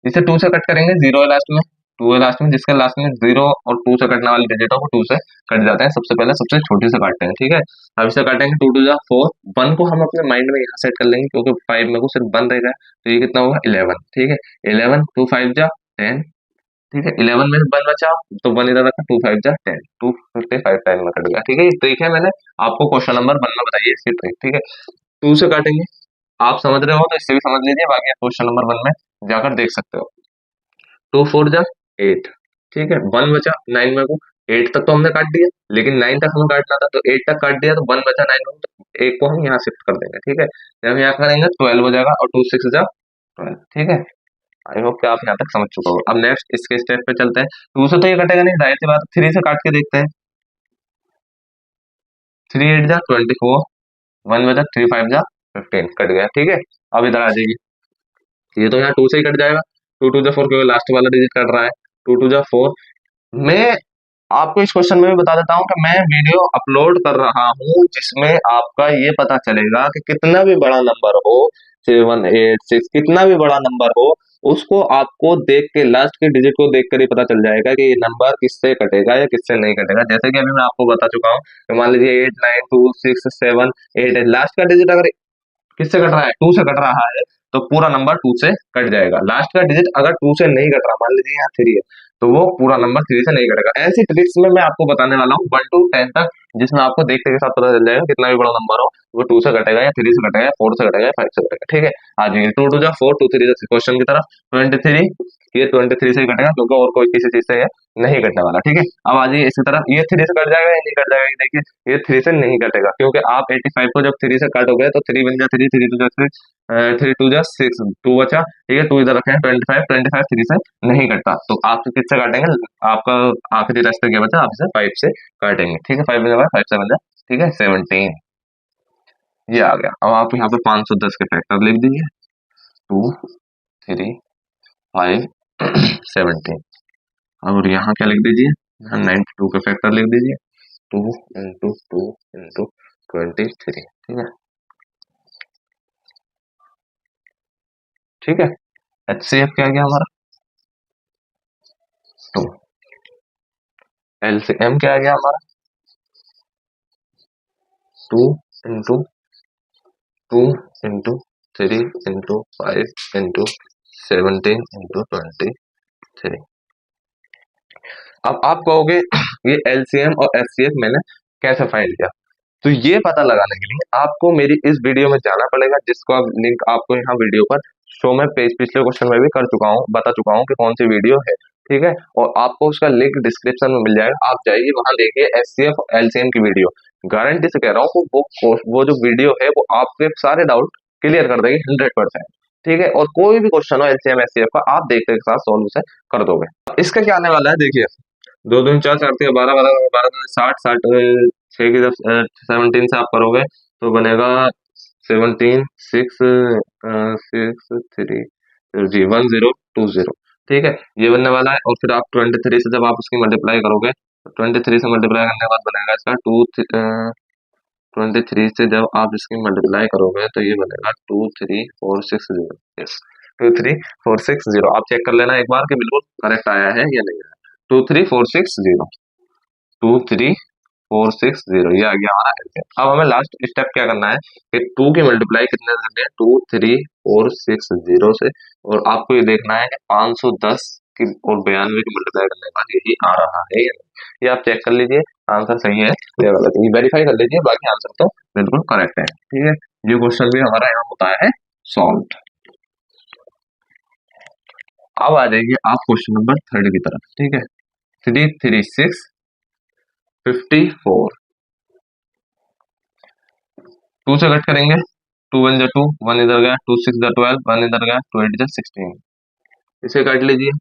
Speaker 1: इसे 2 से कट करेंगे, 0 है लास्ट में, 2 है लास्ट में, जिसके लास्ट में 0 और 2 से कटने वाले डिजिट हो वो 2 से कट जाते हैं। सबसे पहले सबसे छोटी से काटते हैं। ठीक है, अब इसे काटेंगे, 2 2 जा 4, 1 को हम अपने माइंड में यहाँ सेट कर लेंगे, क्योंकि 5 में को सिर्फ 1 रहेगा, तो ये कितना होगा 11। ठीक है, 11, 2 5 जा 10। ठीक है, 11 में 1 बचा तो 1 इधर रखा, 2 5 जा 10, 255 टाइम में कट गया। ठीक है, ये ट्रिक है, मैंने आपको क्वेश्चन नंबर 1 में बताइए इसकी ट्रिक। ठीक है, 2 से काटेंगे, आप समझ रहे हो तो इससे भी समझ लीजिए, बाकी आप क्वेश्चन नंबर 1 में जाकर देख सकते हो। 2 4 जा 8। ठीक है, 1 बचा 9 में को, 8 तक तो हमने काट दिया, लेकिन 9 तक हमें काटना था, तो 8 तक काट दिया, तो 1 बचा 9 में, तो 1 को हम यहाँ शिफ्ट कर देंगे। ठीक है, जब हम यहाँ करेंगे 12 हो जाएगा, और 2 6 जा 12। ठीक है, आई होप कि आप यहाँ तक समझ चुका हो। अब नेक्स्ट इसके स्टेप पे चलते हैं। 2 से तो ये कटेगा नहीं, जाहिर सी बात, 3 से काट के देखते हैं। 3 8 जा 24, 1 बचा, 3 5 जा 15, कट गया। ठीक है, अब इधर आ जाइए, ये तो यहाँ 2 से ही कट जाएगा, 2 2 जा 4, क्योंकि लास्ट वाला डिजिट कट रहा है, 2 2 जा 4। मैं आपको इस क्वेश्चन में भी बता देता हूँ कि मैं वीडियो अपलोड कर रहा हूँ जिसमें आपका ये पता चलेगा कि कितना भी बड़ा नंबर हो, 7 8 6, कितना भी बड़ा नंबर हो, उसको आपको देख के, लास्ट के डिजिट को देख कर ही पता चल जाएगा कि ये नंबर किससे कटेगा या किससे नहीं कटेगा। जैसे कि अभी मैं आपको बता चुका हूँ, तो मान लीजिए 8 9 2 6 7 8 है, लास्ट का डिजिट अगर किससे कट रहा है, 2 से कट रहा है, तो पूरा नंबर 2 से कट जाएगा। लास्ट का डिजिट अगर 2 से नहीं कट रहा, मान लीजिए यहाँ 3 है, तो वो पूरा नंबर 3 से नहीं कटेगा। ऐसी ट्रिक्स में मैं आपको बताने वाला हूँ 1 to 10 तक, जिसमें आपको देखते के साथ पता चल जाएगा कितना भी बड़ा नंबर हो वो 2 से कटेगा या 3 से कटेगा या 4 से कटेगा या 5 से कटेगा। ठीक है, आ जाइए 2 2 जा 4, 2 3 जा क्वेश्चन की तरफ। 23, ये 23 से ही कटेगा, क्योंकि और कोई किसी चीज से ये नहीं कटने वाला। ठीक है, अब आ जाइए इसकी तरफ, ये 3 से कट जाएगा या नहीं कट जाएगा, ये देखिए, ये 3 से नहीं कटेगा, क्योंकि आप 85 को जब 3 से काटोगे तो 3 बन जा 3, 3 2 जा 3, 3 2 जा 6, 2 बचा। ठीक है, 2 इधर रखे हैं, 25 25 3 से नहीं कटता, तो आप किससे काटेंगे, आपका आखिरी रास्ते क्या बचा, आप इसे 5 से काटेंगे। ठीक है, 5 बन जाएगा, 5 7 जा, ठीक है 17, ये आ गया। अब आप यहाँ पे 510 के फैक्टर लिख दीजिए, 2 3 5 17। और यहाँ क्या लिख दीजिए, यहाँ 92 के फैक्टर लिख दीजिए, 2 इंटू 2 इंटू 23। ठीक है, ठीक है, एचसीएफ क्या गया हमारा 2, एलसीएम क्या गया हमारा 2 into 2 into 3 into 5 into 17 into 23। अब आप कहोगे ये एलसीएम और एचसीएफ मैंने कैसे फाइंड किया, तो ये पता लगाने के लिए आपको मेरी इस वीडियो में जाना पड़ेगा, जिसको आप लिंक आपको यहाँ वीडियो पर शो में पिछले क्वेश्चन में भी कर चुका हूँ, बता चुका हूँ कि कौन सी वीडियो है, ठीक है। और आपको उसका लिंक डिस्क्रिप्शन में मिल जाएगा, आप जाइए वहां देखिए एचसीएफ और एलसीएम की वीडियो। गारंटी से कह रहा हूँ वो जो वीडियो है वो आपके सारे डाउट क्लियर कर देगी 100%, ठीक है। और कोई भी क्वेश्चन हो एलसीएम एचसीएफ का आप देखते के साथ सॉल्व उसे कर दोगे। इसका क्या आने वाला है देखिए, दो दूनी चार, चार तिया बारह, बारह बारह दूनी साठ, साठ छह की जब 17 से आप करोगे तो बनेगा 17 6 6 3 जी 1020, ठीक है, ये बनने वाला है। और फिर आप 23 से जब आप उसकी मल्टीप्लाई करोगे तो 23 से मल्टीप्लाई करने के बाद बनेगा इसका 23 से जब आप इसकी मल्टीप्लाई करोगे तो ये बनेगा 23460, यस 23460। आप चेक कर लेना एक बार कि बिल्कुल करेक्ट आया है या नहीं आया। 23460, 23460, ये आ गया हमारा एलसीएम। अब हमें लास्ट स्टेप क्या करना है कि 2 की मल्टीप्लाई कितने से करनी है, 23460 से, और आपको ये देखना है कि 510 की और 92 की मल्टीप्लाई करने के बाद यही आ रहा है या नहीं। ये आप चेक कर लीजिए आंसर सही है या गलत है, ये वेरीफाई कर लीजिए, बाकी आंसर तो बिल्कुल करेक्ट है, ठीक है। ये क्वेश्चन भी हमारा यहाँ होता है सॉल्व। अब आ जाइए आप क्वेश्चन नंबर 3 की तरफ, ठीक है। 336 54, 2 से कट करेंगे, 2 1 जा 2, 1 इधर गया, 2 6 जा 12, 1 इधर गया, 2 8 जा 16, इसे काट लीजिए।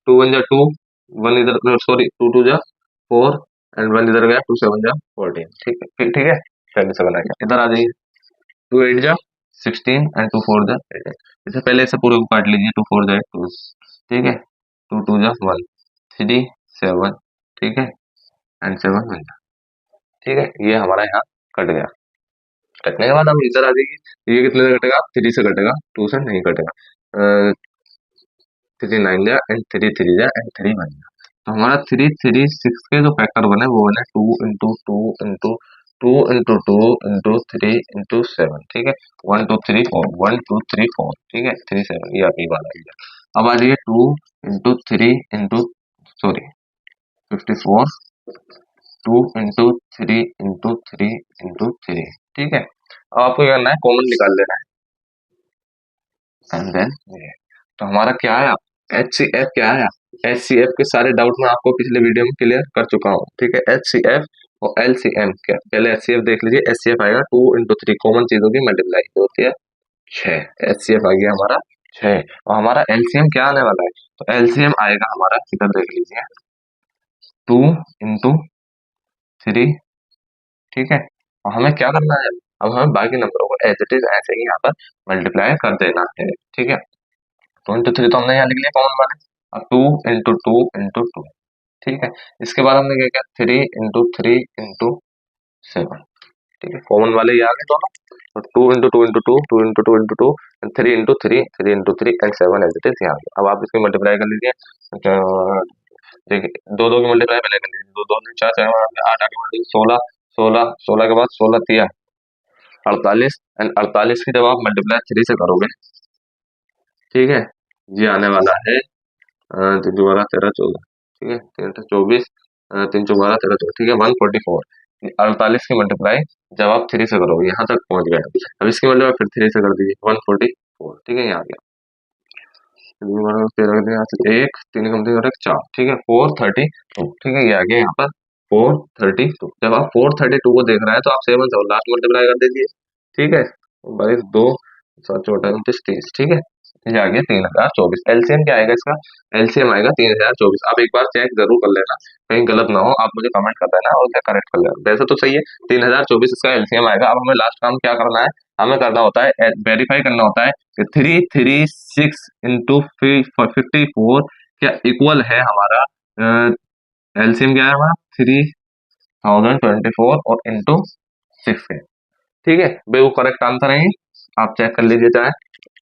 Speaker 1: 2 1 जा 2, 1 इधर, सॉरी 2 2 जा 4 एंड 1 इधर गया, 2 7 जा 14, ठीक है, ठीक है, पहले से बना गया। इधर आ जाइए, 2 8 जा 16 एंड 2 4 जा 18, इसे पहले इसे पूरे को काट लीजिए, 2 4 जा 2, ठीक है, 2 2 जा 1, 3 7, ठीक है, एंड 7 1 जा, ठीक है, ये हमारा यहाँ कट गया। कटने के बाद हम इधर आ जाइए, ये कितने से कटेगा, 3 से कटेगा, 2 से नहीं कटेगा, 3 9 जा एंड 3 3 जा एंड 3 1 जा। तो हमारा 3 3 6 के जो फैक्टर बने वो बने 2 into 2 into 2 into 2 into 3 into 7, ठीक है, 1 2 3 4, 1 2 3 4, ठीक है, 3 7, ये आपकी बात आई है। अब आ जाइए 2 into 3 into, sorry 54, 2 into 3 into 3 into 3, ठीक है। अब आपको क्या करना है, कॉमन निकाल लेना है, एंड देन ये, तो हमारा क्या आया, HCF क्या आया। HCF के सारे डाउट मैं आपको पिछले वीडियो में क्लियर कर चुका हूँ, ठीक है। HCF और LCM क्या, पहले HCF देख लीजिए, HCF आएगा 2 इंटू 3, कॉमन चीजों की मल्टीप्लाई होती है 6, HCF आ गया हमारा 6। और हमारा LCM क्या आने वाला है, तो LCM आएगा हमारा, इधर देख लीजिए, 2 इंटू 3, ठीक है। और हमें क्या करना है, अब हमें बाकी नंबरों को एज इट इज ऐसे ही यहाँ पर मल्टीप्लाई कर देना है, ठीक है। 2 इंटू 3 तो हमने यहाँ लिख लिया कॉमन वाले, अब 2 इंटू 2 इंटू 2, ठीक है। इसके बाद हमने क्या किया, 3 इंटू 3 इंटू 7, ठीक है, कॉमन वाले ये आ गए दोनों, तो 2 into 2 into 2, 2 into 2 into 2, 3 into 3, 3 into 3 and 7 as it is यहाँ आ गया। अब आप इसकी मल्टीप्लाई कर लीजिए, देखिए दो दो की मल्टीप्लाई पहले कर लीजिए, 2 2 4 4 8 8 16, 16 16 के बाद 16 तिया 48 एंड 48 की जब आप मल्टीप्लाई 3 से करोगे, ठीक है, ये आने वाला है 3 12 13 14, ठीक है, 13 24, 3 12 13 14, ठीक है, 144। 48 की मल्टीप्लाई जब आप 3 से करोगे यहाँ तक पहुंच गए, अब इसकी मल्टीप्लाई फिर 3 से कर दीजिए, 144, ठीक है, यहाँ आ गया। 1 3 कम 3 4, ठीक है, 432, ठीक है, ये आ गया यहाँ पर 432। जब आप 432 को देख रहे हैं तो आप 7 से लास्ट मल्टीप्लाई कर दीजिए, ठीक है, 22 2 7 14 29 30, ठीक है, ये आ गया 3024। एलसीएम क्या आएगा इसका, एलसीएम आएगा 3024। आप एक बार चेक जरूर कर लेना, कहीं गलत ना हो, आप मुझे कमेंट कर देना और करेक्ट कर लेना, वैसे तो सही है 3024 इसका एलसीएम आएगा। अब हमें लास्ट काम क्या करना है, हमें करना होता है वेरीफाई करना होता है कि 336 इंटू 54 क्या इक्वल है हमारा, एलसीएम क्या है हमारा 3024 और इंटू 6 है, ठीक है, भाई वो करेक्ट आंसर है, आप चेक कर लीजिए चाहे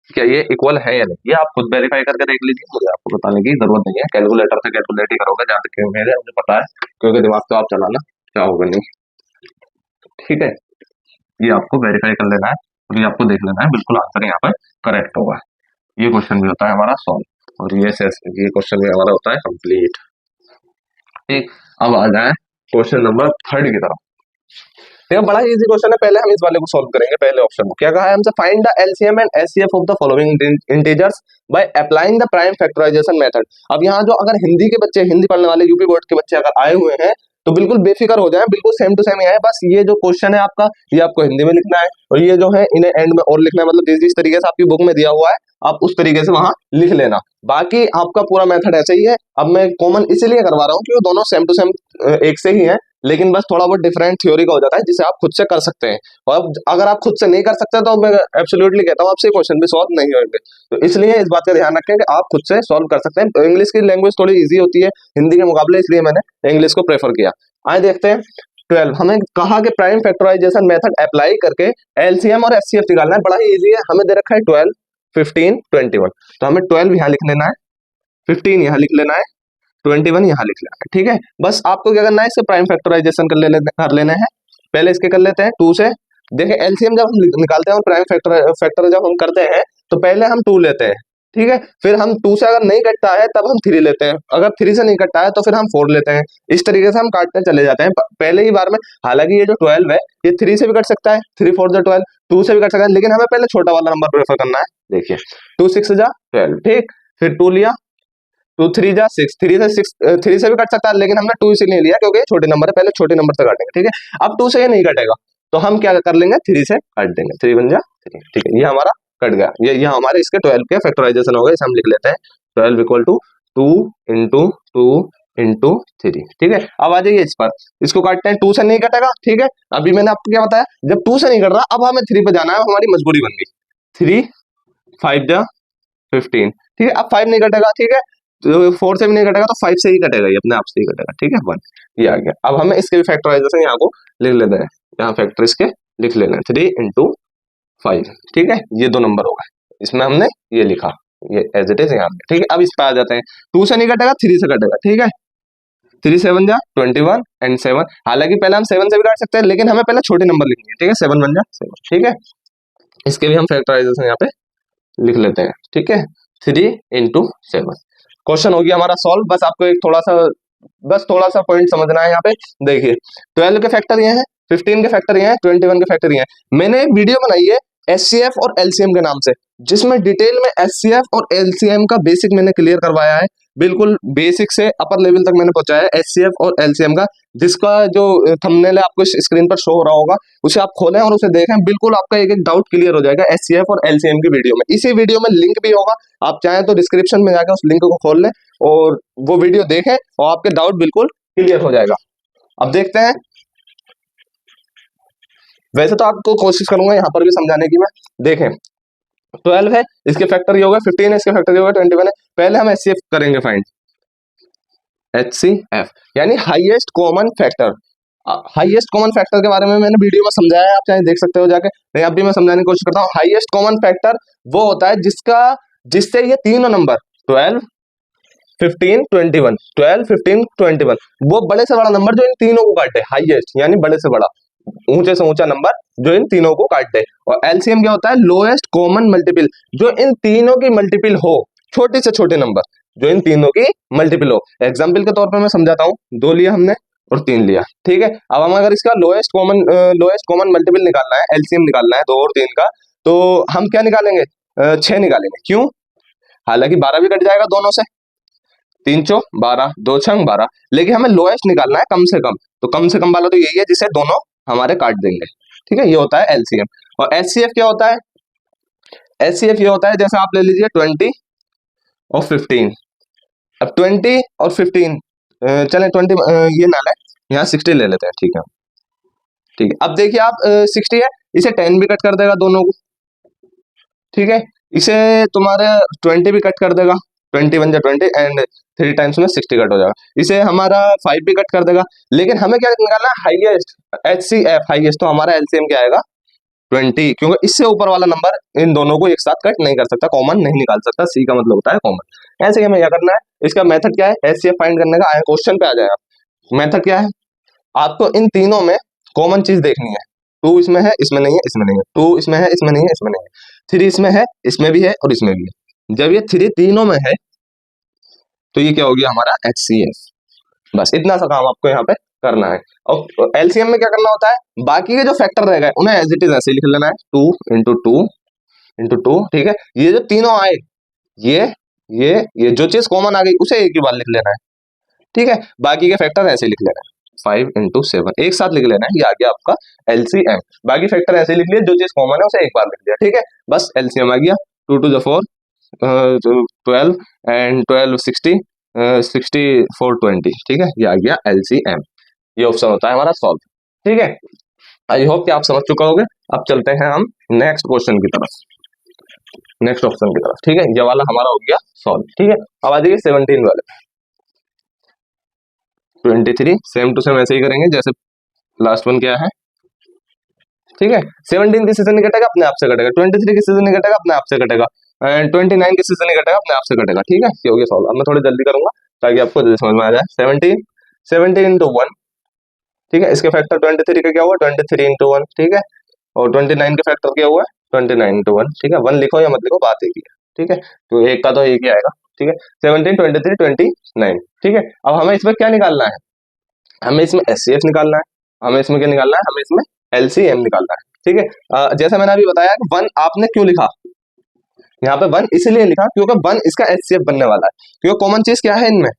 Speaker 1: क्या ये इक्वल है या नहीं, ये आप खुद वेरीफाई करके देख लीजिए, मुझे आपको बताने की जरूरत नहीं है, कैलकुलेटर से कैलकुलेट ही करोगे जहाँ तक मुझे पता है, क्योंकि दिमाग तो आप चलाना चाहोगे नहीं, ठीक है। ये आपको वेरीफाई कर लेना है और ये आपको देख लेना है, बिल्कुल आंसर यहाँ पर करेक्ट होगा। ये क्वेश्चन भी होता है हमारा सॉल्व और ये क्वेश्चन भी हमारा होता है कंप्लीट। ठीक, अब आ जाए क्वेश्चन नंबर 3 की तरफ। देखो बड़ा ही इजी क्वेश्चन है, पहले हम इस वाले को सॉल्व करेंगे। पहले ऑप्शन को क्या कहा है हमसे, find the LCM and HCF of the following integers by applying the prime factorisation method. अब यहाँ जो अगर हिंदी के बच्चे, हिंदी पढ़ने वाले यूपी बोर्ड के बच्चे अगर आए हुए हैं तो बिल्कुल बेफिक्र हो जाए, बिल्कुल सेम टू सेम ही है। बस ये जो क्वेश्चन है आपका, ये आपको हिंदी में लिखना है और ये जो है इन्हें एंड में और लिखना है, मतलब जिस तरीके से आपकी बुक में दिया हुआ है आप उस तरीके से वहां लिख लेना। बाकी आपका पूरा मेथड ऐसे ही है। अब मैं कॉमन इसीलिए करवा रहा हूँ कि वो दोनों सेम टू सेम एक से ही है, लेकिन बस थोड़ा बहुत डिफरेंट थ्योरी का हो जाता है जिसे आप खुद से कर सकते हैं। और अब अगर आप खुद से नहीं कर सकते तो मैं एब्सोल्युटली कहता हूँ आपसे क्वेश्चन भी सॉल्व नहीं होंगे। तो इसलिए इस बात का ध्यान रखें कि आप खुद से सॉल्व कर सकते हैं। तो इंग्लिश की लैंग्वेज थोड़ी इजी होती है हिंदी के मुकाबले, इसलिए मैंने इंग्लिश को प्रेफर किया। आए देखते हैं 12। हमें कहा कि प्राइम फैक्टराइजेशन मेथड अप्लाई करके एलसीएम और एचसीएफ निकालना है। बड़ा ही इजी है, हमें दे रखा है 12, 15, 21। तो हमें 12 यहाँ लिख लेना है, 15 यहाँ लिख लेना है, 21 यहाँ लिख लेना है। ठीक है, बस आपको क्या करना है, इससे प्राइम फैक्टराइजेशन कर लेना है। पहले इसके कर लेते हैं 2 से। देखिए एलसीएम जब हम निकालते हैं और प्राइम फैक्टर जब हम करते हैं तो पहले हम 2 लेते हैं। ठीक है, फिर हम 2 से अगर नहीं कटता है तब हम 3 लेते हैं, अगर 3 से नहीं कटता है तो फिर हम 4 लेते हैं। इस तरीके से हम काटते चले जाते हैं पहले ही बार में। हालांकि ये जो 12 है ये 3 से भी कट सकता है, 3 4 जा 12, 2 से भी कट सकता है, लेकिन हमें पहले छोटा वाला नंबर प्रेफर करना है। देखिए 2 6 जा 12, ठीक, फिर 2 लिया, 2 3 जा 6, 3 से भी कट सकता है, लेकिन हमने 2 इसीलिए लिया क्योंकि ये छोटे नंबर है, पहले छोटे नंबर से काटेंगे। ठीक है, अब 2 से ये नहीं कटेगा तो हम क्या कर लेंगे, 3 से काट देंगे, 3 1 जा 3। ठीक है, ये हमारा कट गया, ये हमारे इसके 12 के फैक्टराइजेशन हो गए। इसे हम लिख लेते हैं 12 इक्वल टू 2 इंटू 2 इंटू 3। ठीक है, अब आ जाइए इस पर, इसको काटते हैं, 2 से नहीं कटेगा। ठीक है, अभी मैंने आपको क्या बताया, जब 2 से नहीं कट रहा अब हमें 3 पे जाना है, हमारी मजबूरी बन गई। 3 5 जा 15। ठीक है, अब 5 नहीं कटेगा। ठीक है, तो 4 से भी नहीं कटेगा तो 5 से ही कटेगा, ये अपने आप से ही कटेगा। ठीक है, 1 ये आ गया। अब हमें इसके भी फैक्टराइजेशन यहाँ को लिख लेते हैं, यहाँ फैक्टर इसके लिख लेना है 3 इंटू 5। ठीक है, ये 2 नंबर हो गए, इसमें हमने ये लिखा, ये एज इट इज यहाँ। ठीक है, अब इस पे आ जाते हैं, 2 से नहीं कटेगा 3 से कटेगा। ठीक है, 3 7 जा 21 एंड 7। हालांकि पहले हम 7 से भी काट सकते हैं, लेकिन हमें पहले छोटे नंबर लिखनी है। ठीक है, 7 1 जा 7। ठीक है, इसके भी हम फैक्टराइजेशन यहाँ पे लिख लेते हैं। ठीक है, 3 इंटू 7। क्वेश्चन हो गया हमारा सॉल्व। बस आपको एक थोड़ा सा पॉइंट समझना है यहाँ पे। देखिए 12 के फैक्टर ये हैं, 15 के फैक्टर ये हैं, 21 के फैक्टर ये हैं। मैंने एक वीडियो बनाई है एचसीएफ और एलसीएम के नाम से, जिसमें डिटेल में एचसीएफ और एलसीएम का बेसिक मैंने क्लियर करवाया है, बिल्कुल बेसिक से अपर लेवल तक मैंने पहुंचाया है एचसीएफ और एलसीएम का, जिसका जो थंबनेल है आपको स्क्रीन पर शो हो रहा होगा, उसे आप खोलें और उसे देखें, बिल्कुल आपका एक एक डाउट क्लियर हो जाएगा एचसीएफ और एलसीएम की वीडियो में। इसी वीडियो में लिंक भी होगा, आप चाहें तो डिस्क्रिप्शन में जाकर उस लिंक को खोल लें और वो वीडियो देखें और आपके डाउट बिल्कुल क्लियर हो जाएगा। अब देखते हैं, वैसे तो आपको कोशिश करूंगा यहाँ पर भी समझाने की मैं। देखें 12 है, इसके फैक्टर ये होगा, 15 है, इसके फैक्टर ये होगा, 21 है। पहले हम एचसीएफ करेंगे फाइंड, एचसीएफ यानी highest common factor. Highest common factor के बारे में मैंने वीडियो में समझाया है, आप चाहे देख सकते हो जाके, नहीं अब भी मैं समझाने की कोशिश करता हूँ। हाईएस्ट कॉमन फैक्टर वो होता है जिससे ये तीनों नंबर 12 15 21, 12 15 21, वो बड़े से बड़ा नंबर जो इन तीनों को काटे, हाईएस्ट यानी बड़े से बड़ा, ऊंचे से ऊंचा नंबर जो इन तीनों को काट दे। और एलसीएम क्या होता है, लोएस्ट कॉमन मल्टीपल, जो इन तीनों की मल्टीपल हो, छोटे से छोटे नंबर जो इन तीनों की मल्टीपल हो। एग्जांपल के तौर पर मैं समझाता हूँ, 2 लिया हमने और 3 लिया। ठीक है, अब हम अगर इसका लोएस्ट कॉमन मल्टीपल निकालना है, एलसीएम निकालना है 2 और 3 का, तो हम क्या निकालेंगे, 6 निकालेंगे। क्यों, हालांकि 12 भी कट जाएगा दोनों से, 3 चौ 12, 2 छंग 12, लेकिन हमें लोएस्ट निकालना है कम से कम, तो कम से कम वाला तो यही है जिसे दोनों हमारे काट देंगे। ठीक है, ये होता है एलसीएम। और एचसीएफ क्या होता है, एचसीएफ ये होता है, जैसे आप ले लीजिए 20 और 15। अब 20 और 15 चलें 20 ये ना लें, यहाँ 60 ले लेते हैं। ठीक है, ठीक है, अब देखिए आप 60 है, इसे 10 भी कट कर देगा दोनों को। ठीक है, इसे तुम्हारे 20 भी कट कर देगा, 21 जा 20 एंड 3 टाइम्स में 60 कट हो जाएगा। इसे हमारा 5 भी कट कर देगा, लेकिन हमें क्या निकालना है, हाईएस्ट एचसीएफ हाईएस्ट, तो हमारा एलसीएम क्या आएगा 20, क्योंकि इससे ऊपर वाला नंबर इन दोनों को एक साथ कट नहीं कर सकता, कॉमन नहीं निकाल सकता। सी का मतलब होता है कॉमन। ऐसे ही हमें क्या करना है, इसका मेथड क्या है, एचसीएफ फाइंड करने का, क्वेश्चन पे आ जाएगा। मेथड क्या है, आपको इन तीनों में कॉमन चीज देखनी है। 2 इसमें है, इसमें नहीं है, इसमें नहीं है, 2 इसमें है, इसमें नहीं है, इसमें नहीं है, 3 इसमें है, इसमें भी है और इसमें भी है। जब ये 3 तीनों में है तो ये क्या हो गया हमारा एचसीएफ। बस इतना सा काम आपको यहाँ पे करना है। और एलसीएम में क्या करना होता है, बाकी के जो फैक्टर रह गए उन्हें एज इट इज ऐसे लिख लेना है, 2 इंटू टू इंटू टू, ठीक है। ये जो तीनों आए, ये ये जो चीज कॉमन आ गई उसे एक ही बार लिख लेना है, ठीक है। बाकी के फैक्टर ऐसे लिख लेना है, 5 इंटू 7 एक साथ लिख लेना है, ये आ गया आपका एलसीएम। बाकी फैक्टर ऐसे लिख लिए, जो चीज कॉमन है उसे एक बार लिख लिया, ठीक है। बस एलसीएम आ गया, 2 टू द 4 12 एंड 12 60 64 20, ठीक है। ये आ गया एलसीएम। ये ऑप्शन होता है हमारा सॉल्व, ठीक है। आई होप कि आप समझ चुका होगे। अब चलते हैं हम नेक्स्ट क्वेश्चन की तरफ, नेक्स्ट ऑप्शन की तरफ, ठीक है। ये वाला हमारा हो गया सॉल्व, ठीक है। अब आ जाइए 17 वाले, 23 सेम टू सेम ऐसे ही करेंगे जैसे लास्ट वन क्या है, ठीक है। 17 किसी से नहीं कटेगा, अपने आप से कटेगा। 23 किसी से नहीं कटेगा, अपने आप से कटेगा। एंड 29 किसी से नहीं कटेगा, अपने आप से कटेगा, ठीक है। ये हो गया सॉल्व। अब मैं थोड़ी जल्दी करूंगा ताकि आपको जल्दी समझ में आ जाए। 17 इंटू 1, ठीक है। इसके फैक्टर 23 का क्या हुआ, 23 इंटू 1, ठीक है। और 29 के फैक्टर क्या हुआ, 29 इंटू 1, ठीक है। 1 लिखो या मत लिखो, बात एक ही है, ठीक है। तो एक का तो एक ही आएगा, ठीक है। 17 23 29, ठीक है। अब हमें इसमें क्या निकालना है, हमें इसमें एचसीएफ निकालना है, हमें इसमें क्या निकालना है, हमें इसमें एलसीएम निकालना है, ठीक है। जैसा मैंने अभी बताया कि 1 आपने क्यों लिखा यहाँ पे, 1 इसलिए लिखा क्योंकि 1 इसका एचसीएफ बनने वाला है, क्योंकि कॉमन चीज क्या है इनमें,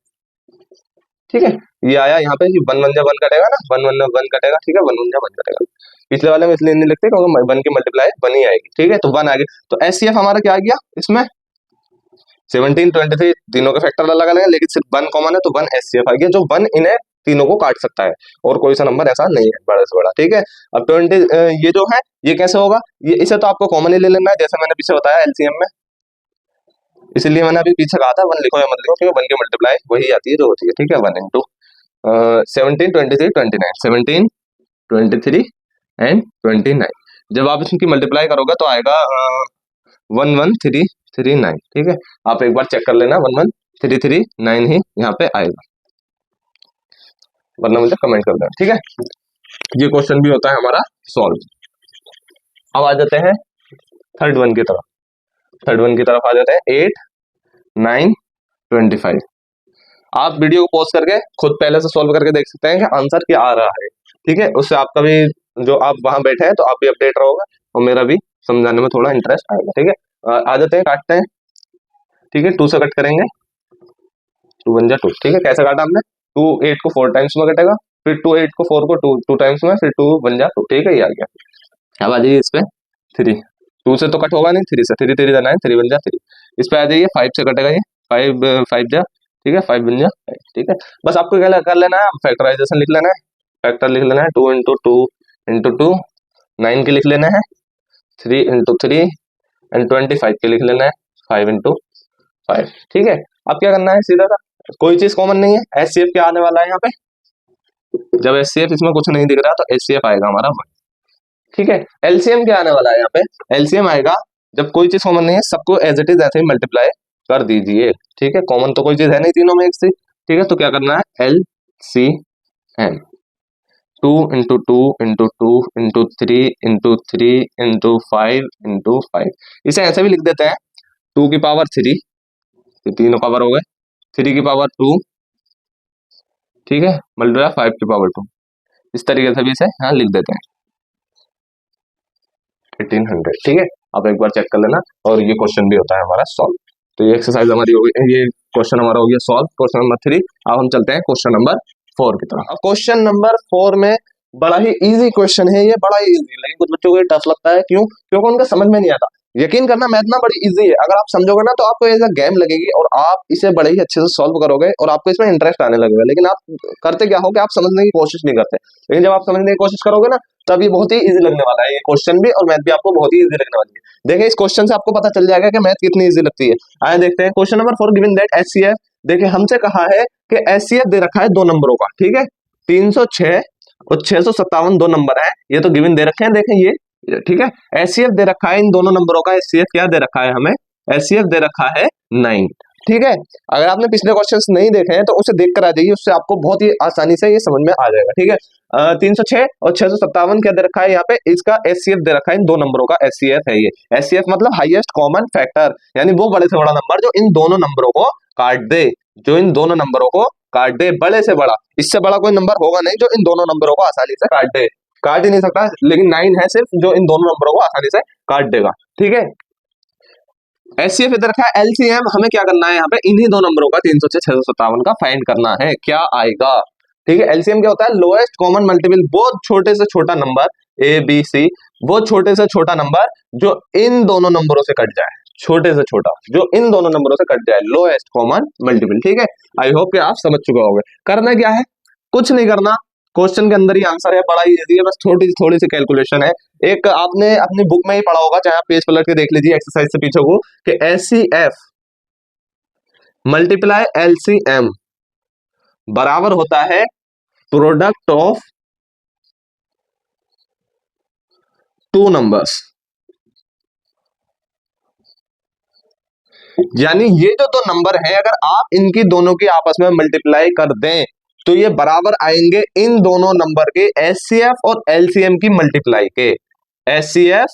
Speaker 1: ठीक है। ये आया यहाँ पे 1 1 जा 1 कटेगा ना, 1 1 1 कटेगा, ठीक है। 1 1 जा 1 कटेगा। पिछले वाले में इसलिए नहीं लिखते क्योंकि 1 की मल्टीप्लाई 1 ही आएगी, ठीक है। तो 1 आ गया, तो एचसीएफ हमारा क्या आ गया इसमें, 17 23 तीनों के फैक्टर अलग अलग है, लेकिन सिर्फ 1 कॉमन है, तो 1 एचसीएफ आ गया, जो 1 इन्हें तीनों को काट सकता है, और कोई सा नंबर ऐसा नहीं है बड़ा से बड़ा, ठीक है। अब 20 ये जो है ये कैसे होगा, ये इसे तो आपको कॉमन ही ले लेना है, जैसे मैंने पीछे बताया एलसीएम में, इसलिए मैंने अभी पीछे कहा था 1 लिखो या मत लिखो, क्योंकि 1 की मल्टीप्लाई वही आती है जो होती है, ठीक है। 1 इंटू 17 23 29, 17 23 एंड 29, जब आप इसकी मल्टीप्लाई करोगे तो आएगा 11339, ठीक है। आप एक बार चेक कर लेना, 11339 ही यहाँ पे आएगा, वरना मुझे कमेंट कर देना, ठीक है। ये क्वेश्चन भी होता है हमारा सॉल्व। अब आ जाते हैं थर्ड वन की तरफ, थर्ड वन की तरफ आ जाते हैं 8 9 25। आप वीडियो को पॉज करके खुद पहले से सॉल्व करके देख सकते हैं कि आंसर क्या आ रहा है, ठीक है। उससे आपका भी, जो आप वहां बैठे हैं तो आप भी अपडेट रहोगे और मेरा भी समझाने में थोड़ा इंटरेस्ट आएगा, ठीक है। आ जाते हैं, काटते हैं, ठीक है। 2 से कट करेंगे, 2 1 जा 2, ठीक है। कैसे काटा हमने, 2 8 को 4 टाइम्स में कटेगा, फिर 2 8 को 4 को 2 टाइम्स में, फिर 2 1 जा 2, ठीक है। ये आ गया। अब आ जाइए इस पे 3, 2 से तो कट होगा नहीं, 3 से, 3 3 जा 9, 3 1 जा 3। इस पे आ जाइए 5 से कटेगा, ये 5 5 जा, ठीक है। 5 1 जा 5, ठीक है। बस आपको क्या कर लेना है, फैक्टराइजेशन लिख लेना है, फैक्टर लिख लेना है, 2 इंटू 2 इंटू 2 9 के लिख लेना है, 3 इंटू 3 एंड 25 के लिख लेना है, 5 इंटू 5, ठीक है। अब क्या करना है, सीधा सा, कोई चीज कॉमन नहीं है, एचसीएफ क्या आने वाला है यहाँ पे, जब एचसीएफ इसमें कुछ नहीं दिख रहा तो एचसीएफ आएगा हमारा 1, ठीक है। एलसीएम क्या आने वाला है यहाँ पे, एलसीएम आएगा जब कोई चीज कॉमन नहीं है, सबको एज इट इज ऐसे ही मल्टीप्लाई कर दीजिए, ठीक है। कॉमन तो कोई चीज है नहीं तीनों में एक से, ठीक है। तो क्या करना है, LCM 2 into 2 into 2 into 3 into 3 into 5 into 5। इसे ऐसे भी लिख देते हैं, 2 की पावर 3, ये तीनों पावर हो गए, 3 की पावर 2, ठीक है, मल्टीप्लाई 5 की पावर 2, इस तरीके से भी इसे यहाँ लिख देते हैं 1800, ठीक है। अब एक बार चेक कर लेना, और ये क्वेश्चन भी होता है हमारा सॉल्व। तो ये एक्सरसाइज हमारी हो गई, ये क्वेश्चन हमारा हो गया सॉल्व, क्वेश्चन नंबर 3। अब हम चलते हैं क्वेश्चन नंबर 4 की तरफ। अब क्वेश्चन नंबर 4 में बड़ा ही इजी क्वेश्चन है, ये बड़ा ही इजी, लेकिन कुछ बच्चों को ये टफ लगता है, क्यों, क्योंकि उनका समझ में नहीं आता। यकीन करना, मैथ ना बड़ी इजी है, अगर आप समझोगे ना तो आपको ऐसा गेम लगेगी और आप इसे बड़े ही अच्छे से सॉल्व करोगे और आपको इसमें इंटरेस्ट आने लगेगा। लेकिन आप करते क्या हो कि आप समझने की कोशिश नहीं करते, लेकिन जब आप समझने की कोशिश करोगे ना तब ये बहुत ही इजी लगने वाला है, ये क्वेश्चन भी और मैथ भी आपको बहुत ही इजी लगने वाली है। देखिए इस क्वेश्चन से आपको पता चल जाएगा कि मैथ कितनी इजी लगती है। आए देखते हैं question number 4, given that HCF. देखिए हमसे कहा है कि एचसीएफ दे रखा है 2 नंबरों का, ठीक है। 306 और 657 2 नंबर है, ये तो गिवन दे रखे हैं, देखें ये, ठीक है। एचसीएफ दे रखा है इन दोनों नंबरों का, एचसीएफ क्या दे रखा है हमें, एचसीएफ दे रखा है 9, ठीक है। अगर आपने पिछले क्वेश्चंस नहीं देखे हैं तो उसे देख कर आ जाइए, उससे आपको बहुत ही आसानी से ये समझ में आ जाएगा, ठीक है। 306 और 657 क्या दे रखा है यहाँ पे, इसका एचसीएफ दे रखा है, इन 2 नंबरों का एचसीएफ है ये। एचसीएफ मतलब हाईएस्ट कॉमन फैक्टर, यानी वो बड़े से बड़ा नंबर जो इन दोनों नंबरों को काट दे, जो इन दोनों नंबरों को काट दे, बड़े से बड़ा, इससे बड़ा कोई नंबर होगा नहीं जो इन दोनों नंबरों को आसानी से काट दे, काट ही नहीं सकता, लेकिन 9 है सिर्फ जो इन दोनों नंबरों को आसानी से काट देगा। ठीक है, एचसीएफ इधर रखा है, एलसीएम हमें क्या करना है यहाँ पे, इन्हीं दो नंबरों का 306 657 का फाइंड करना है, क्या आएगा। ठीक है, एलसीएम क्या होता है, लोएस्ट कॉमन मल्टीपल, बहुत छोटे से छोटा नंबर ए बी सी, बहुत छोटे से छोटा नंबर जो इन दोनों नंबरों से कट जाए, छोटे से छोटा जो इन दोनों नंबरों से कट जाए, लोएस्ट कॉमन मल्टीपल। ठीक है, आई होप कि आप समझ चुके होंगे। करना क्या है, कुछ नहीं करना, क्वेश्चन के अंदर ही आंसर है, बड़ा ही इजी है, बस थोड़ी सी कैलकुलेशन है। एक आपने अपनी बुक में ही पढ़ा होगा, चाहे आप पेज पलट के देख लीजिए एक्सरसाइज से पीछे को, कि एचसीएफ मल्टीप्लाई एलसीएम बराबर होता है प्रोडक्ट ऑफ टू नंबर्स। यानी ये जो दो नंबर है, अगर आप इनकी दोनों की आपस में मल्टीप्लाई कर दें तो ये बराबर आएंगे इन दोनों नंबर के एचसीएफ और एलसीएम की मल्टीप्लाई के। एचसीएफ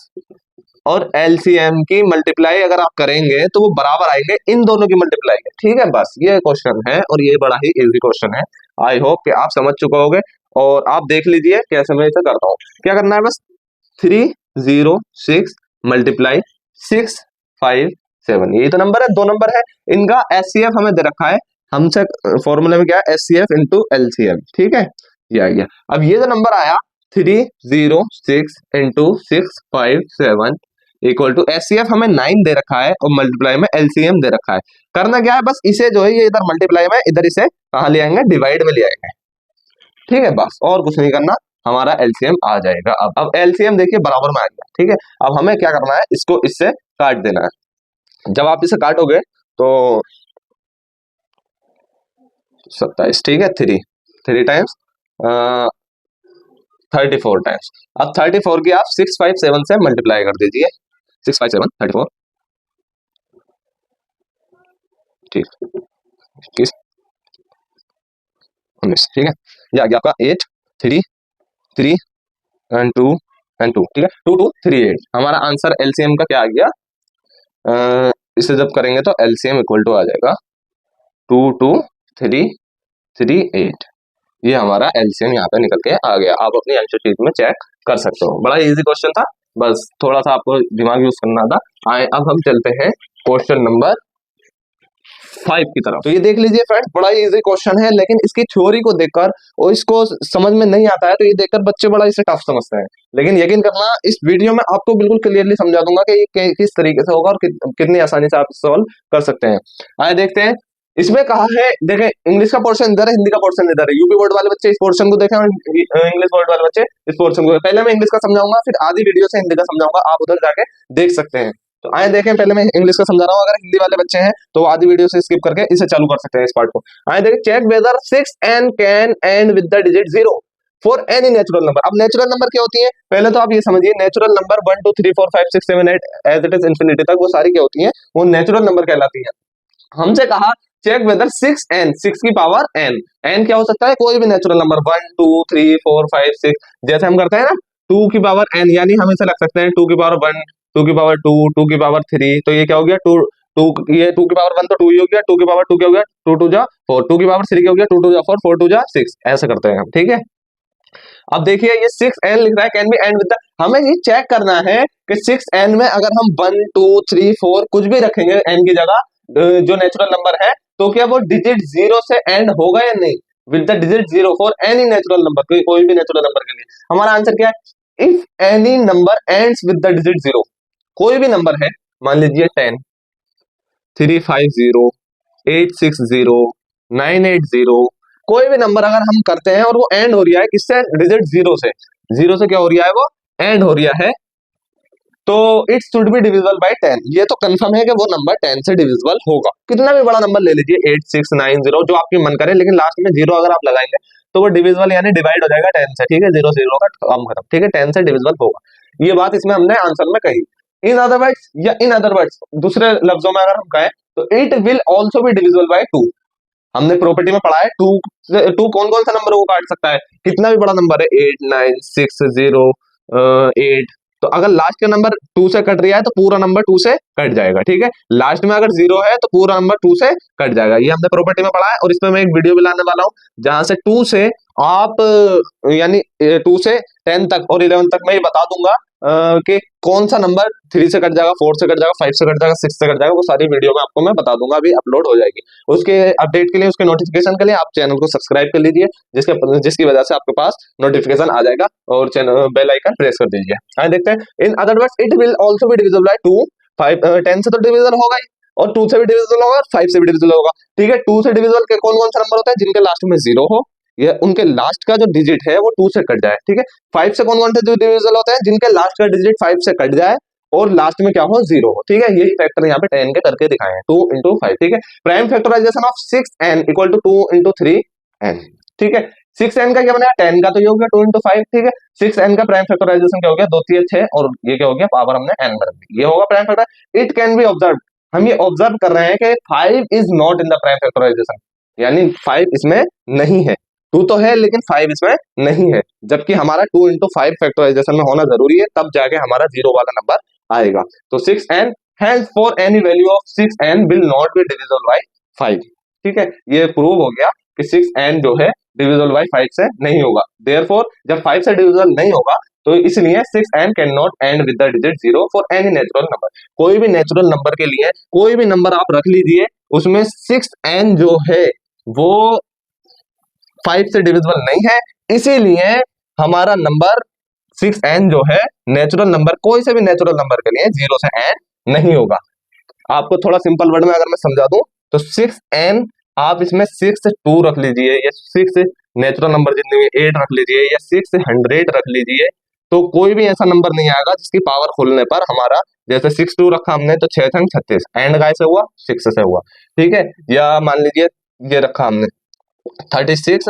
Speaker 1: और एलसीएम की मल्टीप्लाई अगर आप करेंगे तो वो बराबर आएंगे इन दोनों की मल्टीप्लाई के। ठीक है, बस ये क्वेश्चन है और ये बड़ा ही इजी क्वेश्चन है। आई होप कि आप समझ चुके होंगे और आप देख लीजिए कैसे मैं इसे करता हूँ। क्या करना है, बस 306 मल्टीप्लाई 657, यही तो नंबर है, दो नंबर है, इनका एचसीएफ हमें दे रखा है, हमसे फॉर्मूले में क्या है, एचसीएफ इंटू एलसीएम। ठीक है, ये आ गया। अब ये जो नंबर आया 306 इंटू 657 इक्वल टू एचसीएफ हमें 9 दे रखा है और मल्टीप्लाई में एलसीएम दे रखा है। करना क्या है, बस इसे जो है ये इधर मल्टीप्लाई में, इधर इसे कहाँ ले आएंगे, डिवाइड में ले आएंगे। ठीक है, बस और कुछ नहीं करना, हमारा एलसीएम आ जाएगा। अब एलसीएम देखिए बराबर में आ गया। ठीक है, अब हमें क्या करना है, इसको इससे काट देना है। जब आप इसे काटोगे तो 27, ठीक है, 3 टाइम्स 34 टाइम्स। अब 34 की आप 657 से मल्टीप्लाई कर दीजिए, 657 34, ठीक, 21 19। ठीक है, ये आ गया आपका 8 3 3 एंड 2 एंड 2। ठीक है, 2238 हमारा आंसर एलसीएम का क्या आ गया। इसे जब करेंगे तो एलसीएम इक्वल टू आ जाएगा 22338। ये हमारा एलसीएम यहाँ पे निकल के आ गया। आप अपनी आंसर शीट में चेक कर सकते हो। बड़ा इजी क्वेश्चन था, बस थोड़ा सा आपको दिमाग यूज करना था। आए अब हम चलते हैं क्वेश्चन नंबर 5 की तरफ। तो ये देख लीजिए फ्रेंड्स, बड़ा ही इजी क्वेश्चन है, लेकिन इसकी थ्योरी को देखकर और इसको समझ में नहीं आता है तो ये देखकर बच्चे बड़ा इसे टफ समझते हैं। लेकिन यकीन करना, इस वीडियो में आपको बिल्कुल क्लियरली समझा दूंगा कि ये किस तरीके से होगा और कितनी आसानी से आप सॉल्व कर सकते हैं। आइए देखते हैं, इसमें कहा है, देखें इंग्लिश का पोर्शन इधर है, हिंदी का पोर्शन इधर है। यूपी बोर्ड वाले बच्चे इस पोर्शन को देखें और इंग्लिश बोर्ड वाले बच्चे इस पोर्शन को। पहले मैं इंग्लिश का समझाऊंगा, फिर आधी वीडियो से हिंदी का समझाऊंगा, आप उधर जाके देख सकते हैं। तो आए देखें, पहले मैं इंग्लिश का समझा रहा हूँ, अगर हिंदी वाले बच्चे हैं तो आधी वीडियो से स्किप करके इसे चालू कर सकते हैं इस पार्ट को। आए देखें, check whether 6n can end with the digit 0 for any natural number. अब नेचुरल नंबर क्या होती है, पहले तो आप ये समझिए, natural number 1 2 3 4 5 6 7 8 as it is infinity तक वो सारी क्या होती है, वो नेचुरल नंबर कहलाती है। हमसे कहा चेक वेदर 6n, 6 की पावर n, n क्या हो सकता है, कोई भी नेचुरल नंबर 1 2 3 4 5 6, जैसे हम करते हैं ना 2 की पावर n, यानी हम इसे रख सकते हैं 2 की पावर 1 2 की पावर 2 2 की पावर 3, तो ये क्या हो गया 2 2, ये 2 की पावर 1 तो 2 ही हो गया, 2 की पावर 2 क्या हो गया 2 2 जा 4, 2 की पावर 3 क्या हो गया 2 2 जा 4 4 2 जा 6, ऐसे करते हैं हम। ठीक है, अब देखिए ये 6n लिख रहा है, can be and with the, हमें ये चेक करना है कि 6n में अगर हम 1 2 3 4 कुछ भी रखेंगे n की जगह, जो नेचुरल नंबर है, तो क्या वो डिजिट 0 से एंड होगा या नहीं, with the digit 0 for any natural number, कोई भी नेचुरल नंबर के लिए। हमारा आंसर क्या है, if any number ends with the digit 0, कोई भी नंबर है, मान लीजिए 10 350 860 980, कोई भी नंबर अगर हम करते हैं और वो एंड हो रहा है किससे, डिजिट 0 से, 0 से क्या हो रहा है, वो एंड हो रहा है, तो it should be divisible by 10। ये तो कंफर्म है कि वो नंबर 10 से डिविजिबल होगा। कितना भी बड़ा नंबर ले लीजिए 8690 जो आपकी मन करे, लेकिन लास्ट में 0 अगर आप लगाएंगे तो वो डिविजिबल यानी डिवाइड हो जाएगा 10 से। ठीक है, 0 0 का काम खत्म। ठीक है, 10 से डिविजिबल होगा, ये बात इसमें हमने आंसर में कही। इन अदर वर्ड्स, या इन अदर वर्ड्स दूसरे लफ्जों में अगर हम कहें तो it will also be divisible by 2। हमने प्रॉपर्टी में पढ़ा है 2 कौन कौन सा नंबर को काट सकता है, कितना भी बड़ा नंबर है 8 9 6 0 8 तो अगर लास्ट का नंबर 2 से कट रहा है तो पूरा नंबर 2 से कट जाएगा, ठीक है। लास्ट में अगर 0 है तो पूरा नंबर 2 से कट जाएगा, ये हमने प्रॉपर्टी में पढ़ा है। और इसमें मैं एक वीडियो भी लाने वाला हूँ जहां से 2 से आप यानी 2 से 10 तक और 11 तक मैं ये बता दूंगा कि कौन सा नंबर 3 से कट जाएगा, 4 से कट जाएगा, 5 से कट जाएगा, 6 से कट जाएगा, वो सारी वीडियो में आपको मैं बता दूंगा, अभी अपलोड हो जाएगी। उसके अपडेट के लिए, उसके नोटिफिकेशन के लिए आप चैनल को सब्सक्राइब कर लीजिए, जिसकी वजह से आपके पास नोटिफिकेशन आ जाएगा, और चैनल बेल आइकन प्रेस कर दीजिए। आगे देखते हैं। In other words it will also be divisible by 2, 5 10 से तो डिविजिबल होगा ही, और 2 से भी डिविजिबल होगा, 5 से भी डिविजिबल होगा, ठीक है। 2 से डिविजिबल के कौन कौन सा नंबर होता है? जिनके लास्ट में 0 हो, ये उनके लास्ट का जो डिजिट है वो 2 से कट जाए, ठीक है। 5 से कौन कौन से डिविजिबल होते हैं? जिनके लास्ट का डिजिट 5 से कट जाए और लास्ट में क्या हो? 0 हो, ठीक है। यही फैक्टर यहाँ पे 10 के करके दिखाए हैं, 2 into 5, ठीक है। Prime factorisation of 6n equal to 2 into 3n, ठीक है। 6n का क्या बनेगा? 10 का तो ये हो गया 2 into 5, ठीक है। 6n का प्राइम फैक्टराइजेशन क्या हो गया? 2 3 6, और ये क्या हो गया? पावर हमने n में रख दी, ये होगा prime factor. It can be observe, हम ये ऑब्जर्व कर रहे हैं कि 5 is not in the prime factorisation, यानी 5 इसमें नहीं है। 2 तो है लेकिन 5 इसमें नहीं है, जबकि हमारा 2 into 5 फैक्टराइजेशन में होना जरूरी है, तब जाके हमारा 0 वाला नंबर आएगा। तो 6n, hence for any value of 6n will not be divisible by 5, ठीक है। ये प्रूव हो गया कि 6n जो है डिविजिबल बाय 5 से नहीं होगा। Therefore जब 5 से डिविजिबल नहीं होगा तो इसलिए 6n can not and with the digit 0 for any natural number. कोई भी नेचुरल नंबर के लिए कोई भी नंबर आप रख लीजिए, उसमें 6n जो है वो 5 से डिविजिबल नहीं है, इसीलिए हमारा नंबर 6n जो है नेचुरल नंबर, कोई से भी नेचुरल नंबर के लिए 0 से n नहीं होगा। आपको थोड़ा सिंपल वर्ड में अगर मैं समझा दूं तो 6n आप इसमें 6 2 रख लीजिए, या 6 नेचुरल नंबर जितने भी 8 रख लीजिए, या 600 रख लीजिए, तो कोई भी ऐसा नंबर नहीं आएगा जिसकी पावर खोलने पर हमारा, जैसे 6 2 रखा हमने तो 6 छंग 36, एंड गाय से हुआ 6 से हुआ, ठीक है। या मान लीजिए ये रखा हमने 36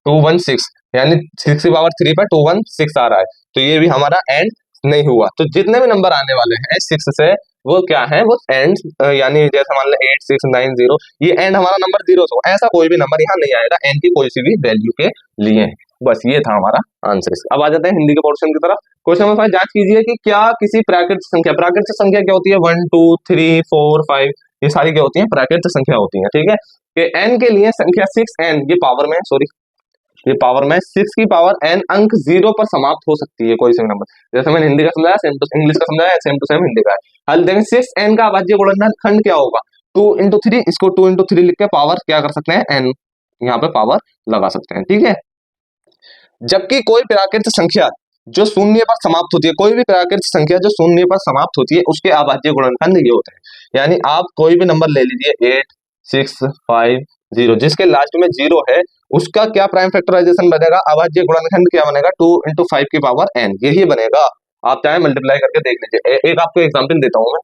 Speaker 1: 216, यानी 6 की पावर 3 पर 216 आ रहा है, तो ये भी हमारा एंड नहीं हुआ। तो जितने भी नंबर आने वाले हैं 6 से वो क्या है? वो एंड, यानी जैसे मान लें 8 6 9 0, ये एंड हमारा नंबर 0 से, ऐसा कोई भी नंबर यहाँ नहीं आएगा एंड की कोई सी भी वैल्यू के लिए। बस ये था हमारा आंसर। अब आ जाते हैं हिंदी के पोर्शन की तरफ। क्वेश्चन नंबर 5, जांच कीजिए कि क्या किसी प्राकृतिक संख्या, प्राकृतिक संख्या क्या होती है? 1 2 3 4 5, ये सारी क्या होती है? प्राकृतिक संख्या होती है, ठीक है। कि n के लिए संख्या 6n, ये पावर में, सॉरी ये पावर में 6 की पावर n अंक 0 पर समाप्त हो सकती है कोई से भी नंबर। जैसे मैंने हिंदी का समझाया, सेम टू इंग्लिश का समझाया, सेम टू सेम हिंदी का है। हल देखें 6n का अभाज्य गुणनखंड क्या होगा? 2 into 3, इसको 2 into 3 लिख के पावर क्या कर सकते हैं? n, यहाँ पे पावर लगा सकते हैं, ठीक है। जबकि कोई प्राकृतिक संख्या जो शून्य पर समाप्त होती है, कोई भी प्राकृतिक संख्या जो शून्य पर समाप्त होती है, उसके अभाज्य गुणनखंड ये होते हैं। यानी आप कोई भी नंबर ले लीजिए 8 6 5 0, जिसके लास्ट में 0 है, उसका क्या प्राइम फैक्टराइजेशन बनेगा? अभाज्य गुणनखंड क्या बनेगा? 2 into 5 की पावर n, यही बनेगा। आप चाहे मल्टीप्लाई करके देख लीजिए। एक आपको एग्जांपल देता हूं मैं,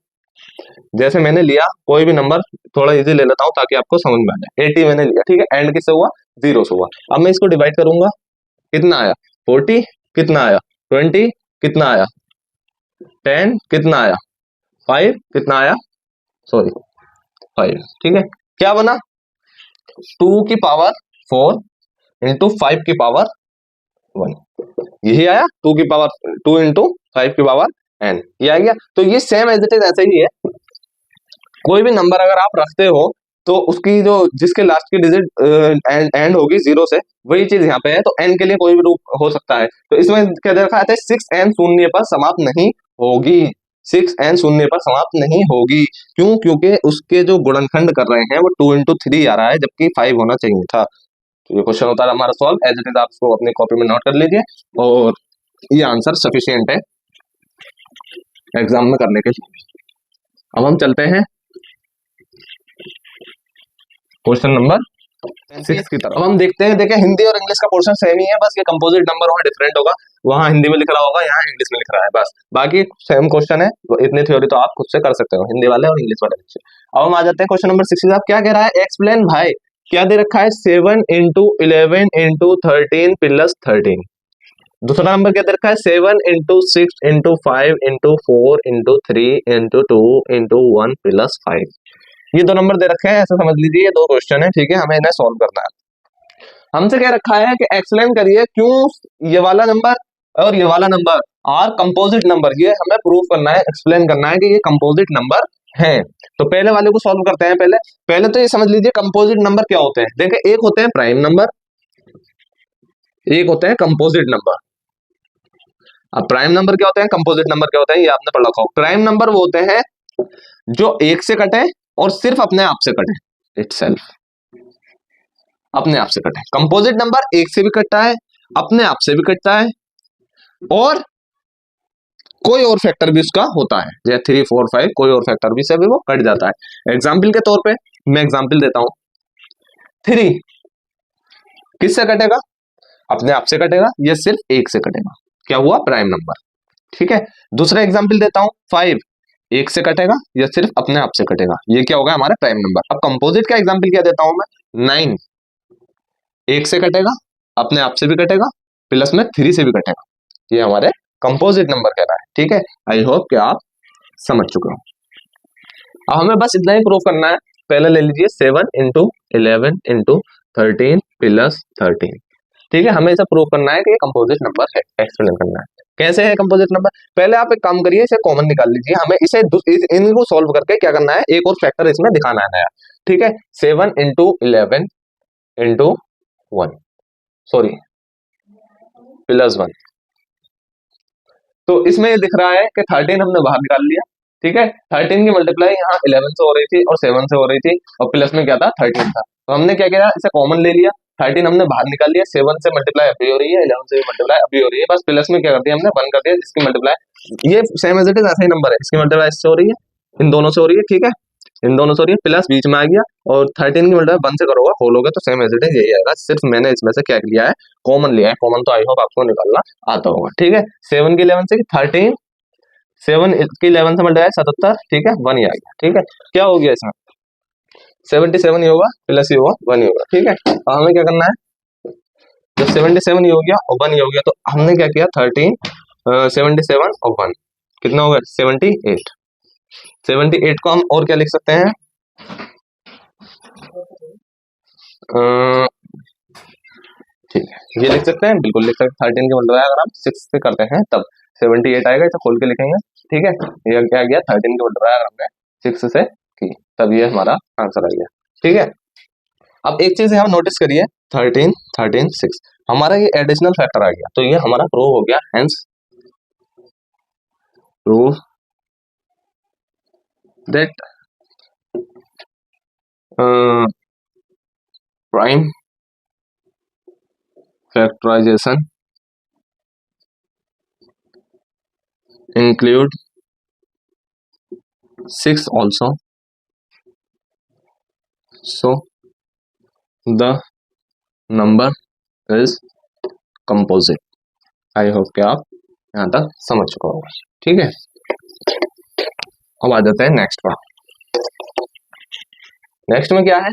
Speaker 1: जैसे मैंने लिया कोई भी नंबर, थोड़ा इजी ले लेता हूं ताकि आपको समझ में आ जाए। 80 मैंने लिया, ठीक है। एंड किससे हुआ? 0 से हुआ। अब मैं इसको डिवाइड करूंगा, कितना आया? 40, कितना आया? 20, कितना आया? 10, कितना आया? 5, कितना आया? सॉरी 5, ठीक है। क्या बना? 2 की पावर 4 इंटू 5 की पावर 1, यही आया। 2 की पावर 2 इंटू 5 की पावर n, ये आ गया। तो ये सेम एज इट इज ऐसे ही है। कोई भी नंबर अगर आप रखते हो तो उसकी जो जिसके लास्ट की डिजिट एंड होगी 0 से, वही चीज यहाँ पे है। तो n के लिए कोई भी रूप हो सकता है। तो इसमें क्या देखा है? 6n शून्य पर समाप्त नहीं होगी, 6n शून्य पर समाप्त नहीं होगी। क्यों? क्योंकि उसके जो गुणनखंड कर रहे हैं वो 2 into 3 आ रहा है, जबकि 5 होना चाहिए था। तो ये क्वेश्चन होता है हमारा सॉल्व, एज इट इज आप इसको अपनी कॉपी में नोट कर लीजिए, और ये आंसर सफिशिएंट है एग्जाम में करने के लिए। अब हम चलते हैं क्वेश्चन नंबर 6 की तरफ। अब हम देखते हैं, देखिए हिंदी और इंग्लिश का पोर्शन सेम ही है, बस ये कंपोजिट नंबर वहां डिफरेंट होगा, वहां हिंदी में लिख रहा होगा, यहाँ इंग्लिश में लिख रहा है, बस बाकी सेम क्वेश्चन है। तो इतनी थ्योरी तो आप खुद से कर सकते हो, हिंदी वाले और इंग्लिश वाले बच्चे। अब हम आ जाते हैं क्वेश्चन नंबर 6। आप क्या कह रहा है? एक्सप्लेन भाई, क्या दे रखा है? 7 into 11 into 13 plus 13। दूसरा नंबर क्या दे रखा है? 7 into 6 into 5 into 4 into 3 into 2 into 1 plus 5। ये दो नंबर दे रखे हैं, ऐसा समझ लीजिए ये दो क्वेश्चन है, ठीक है। हमें इन्हें सॉल्व करना है। हमसे क्या रखा है कि एक्सप्लेन करिए क्यों ये वाला नंबर और ये वाला नंबर आर कंपोजिट नंबर, ये हमें प्रूव करना है, एक्सप्लेन करना है कि ये कंपोजिट नंबर है। तो पहले वाले को सॉल्व करते हैं। पहले पहले तो ये समझ लीजिए कंपोजिट नंबर क्या होते हैं। देखिए, एक होते हैं प्राइम नंबर, एक होते हैं कंपोजिट नंबर। अब प्राइम नंबर क्या होते हैं, कंपोजिट नंबर क्या होते हैं, ये आपने पढ़ा होगा। प्राइम नंबर वो होते हैं जो एक से कटे और सिर्फ अपने आप से कटे, इटसेल्फ, अपने आप से कटे। कंपोजिट नंबर एक से भी कटता है, अपने आप से भी कटता है, और कोई और फैक्टर भी उसका होता है, जैसे 3, 4, 5 कोई और फैक्टर भी से भी वो कट जाता है। एग्जाम्पल के तौर पे मैं एग्जाम्पल देता हूं, 3 किससे कटेगा, अपने आप से कटेगा, ये सिर्फ एक से कटेगा, क्या हुआ, प्राइम नंबर। ठीक है, दूसरा एग्जाम्पल देता हूं, 5 एक से कटेगा, ये सिर्फ अपने आप से कटेगा, ये क्या होगा, हमारा प्राइम नंबर। अब कंपोजिट का एग्जाम्पल क्या देता हूं मैं, 9 एक से कटेगा, अपने आप से भी कटेगा, प्लस में 3 से भी कटेगा, ये हमारे कंपोजिट नंबर कह रहा है। ठीक है, आई होप कि आप समझ चुके हो। अब हमें बस इतना ही प्रूव करना है। पहले ले लीजिए 7 इंटू 11 इंटू 13 प्लस 13। ठीक है, हमें इसे प्रूव करना है कि ये कंपोजिट नंबर है, एक्सप्लेन करना है कैसे है कंपोजिट नंबर। पहले आप एक काम करिए, इसे कॉमन निकाल लीजिए। हमें इसे इनको सॉल्व करके क्या करना है, एक और फैक्टर इसमें दिखाना है नया। ठीक है, 7 इंटू 11 इंटू 1 सॉरी प्लस 1, तो इसमें ये दिख रहा है कि 13 हमने बाहर निकाल लिया। ठीक है, 13 की मल्टीप्लाई यहाँ 11 से हो रही थी और 7 से हो रही थी, और प्लस में क्या था, 13 था। तो हमने क्या किया, इसे कॉमन ले लिया, 13 हमने बाहर निकाल लिया, 7 से मल्टीप्लाई अभी हो रही है, 11 से भी मल्टीप्लाई अभी हो रही है, बस प्लस में क्या कर दिया हमने, 1 कर दिया, जिसकी मल्टीप्लाई ये सेम एज इट इज ऐसा ही नंबर है, इसकी मल्टीप्लाई इससे हो रही है, इन दोनों से हो रही है। ठीक है, इन दोनों से हो रही है, प्लस बीच में आ गया, और 13 की मल्टीप्लाई 1 से करोगे, खोलोगे तो सेम एज इट इज यही आएगा, सिर्फ मैंने इसमें से क्या लिया है, कॉमन लिया है। कॉमन तो आई होप आपको निकालना आता होगा। ठीक है, 7 की 11 से 13, 7 की 11 से मल्टीप्लाई 77, ठीक है, 1 ही आ गया। ठीक है, क्या हो गया इसमें, 77 ही होगा, प्लस ही होगा, 1 ही होगा। ठीक है, अब हमें क्या करना है, जब 77 ही हो गया और 1 ही हो गया, तो हमने क्या किया, 13 77 और 1 कितना होगा, 78। 78 को हम और क्या लिख सकते हैं, ठीक है, ये लिख सकते हैं, बिल्कुल लिख सकते हैं। 13 के मल्टीप्लाई अगर हम 6 से करते हैं तब 78 आएगा, इसे खोल के लिखेंगे। ठीक है, ये क्या आ गया, 13 के मल्टीप्लाई अगर हमने 6 से की तब ये हमारा आंसर आ गया। ठीक है, अब एक चीज हम नोटिस करिए, 13 13 6 हमारा ये एडिशनल फैक्टर आ गया, तो ये हमारा प्रूव हो गया। Hence prove that prime factorisation include 6 also, so the number is composite। I hope कि आप यहाँ तक समझ चुका होगा। ठीक है, अब आ जाते हैं नेक्स्ट पर। नेक्स्ट में क्या है,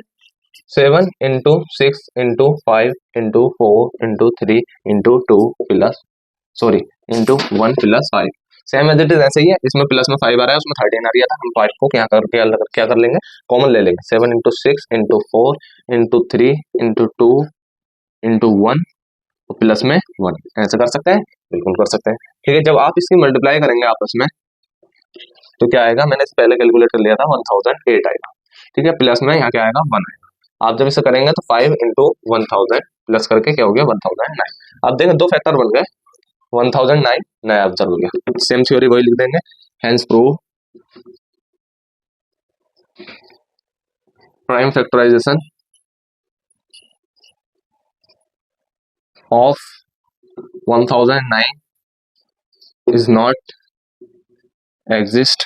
Speaker 1: 7 into 6 into 5 into 4 into 3 into 2 plus sorry into 1 plus 5, same as it is ऐसे ही है। इसमें प्लस में 5 आ रहा है, उसमें 13 आ रहा था, हम 5 को क्या कर लेंगे, कॉमन ले लेंगे। 7 into 6 into 4 into 3 into 2 into 1 plus में 1, ऐसे कर सकते हैं, बिल्कुल कर सकते हैं। ठीक है, जब आप इसकी मल्टीप्लाई करेंगे आपस में तो क्या आएगा, मैंने इसे पहले कैलकुलेट कर लिया था, 1008 आएगा। ठीक है, प्लस में यहाँ क्या आएगा, 1 आएगा। आप जब इसे करेंगे तो 5 इंटू 1000 प्लस करके क्या हो गया, 1009। आप देखें दो फैक्टर बन गए, 1009 नया आंसर हो गया। सेम थ्योरी वही लिख देंगे, hence prove prime factorisation of 1009 is not exist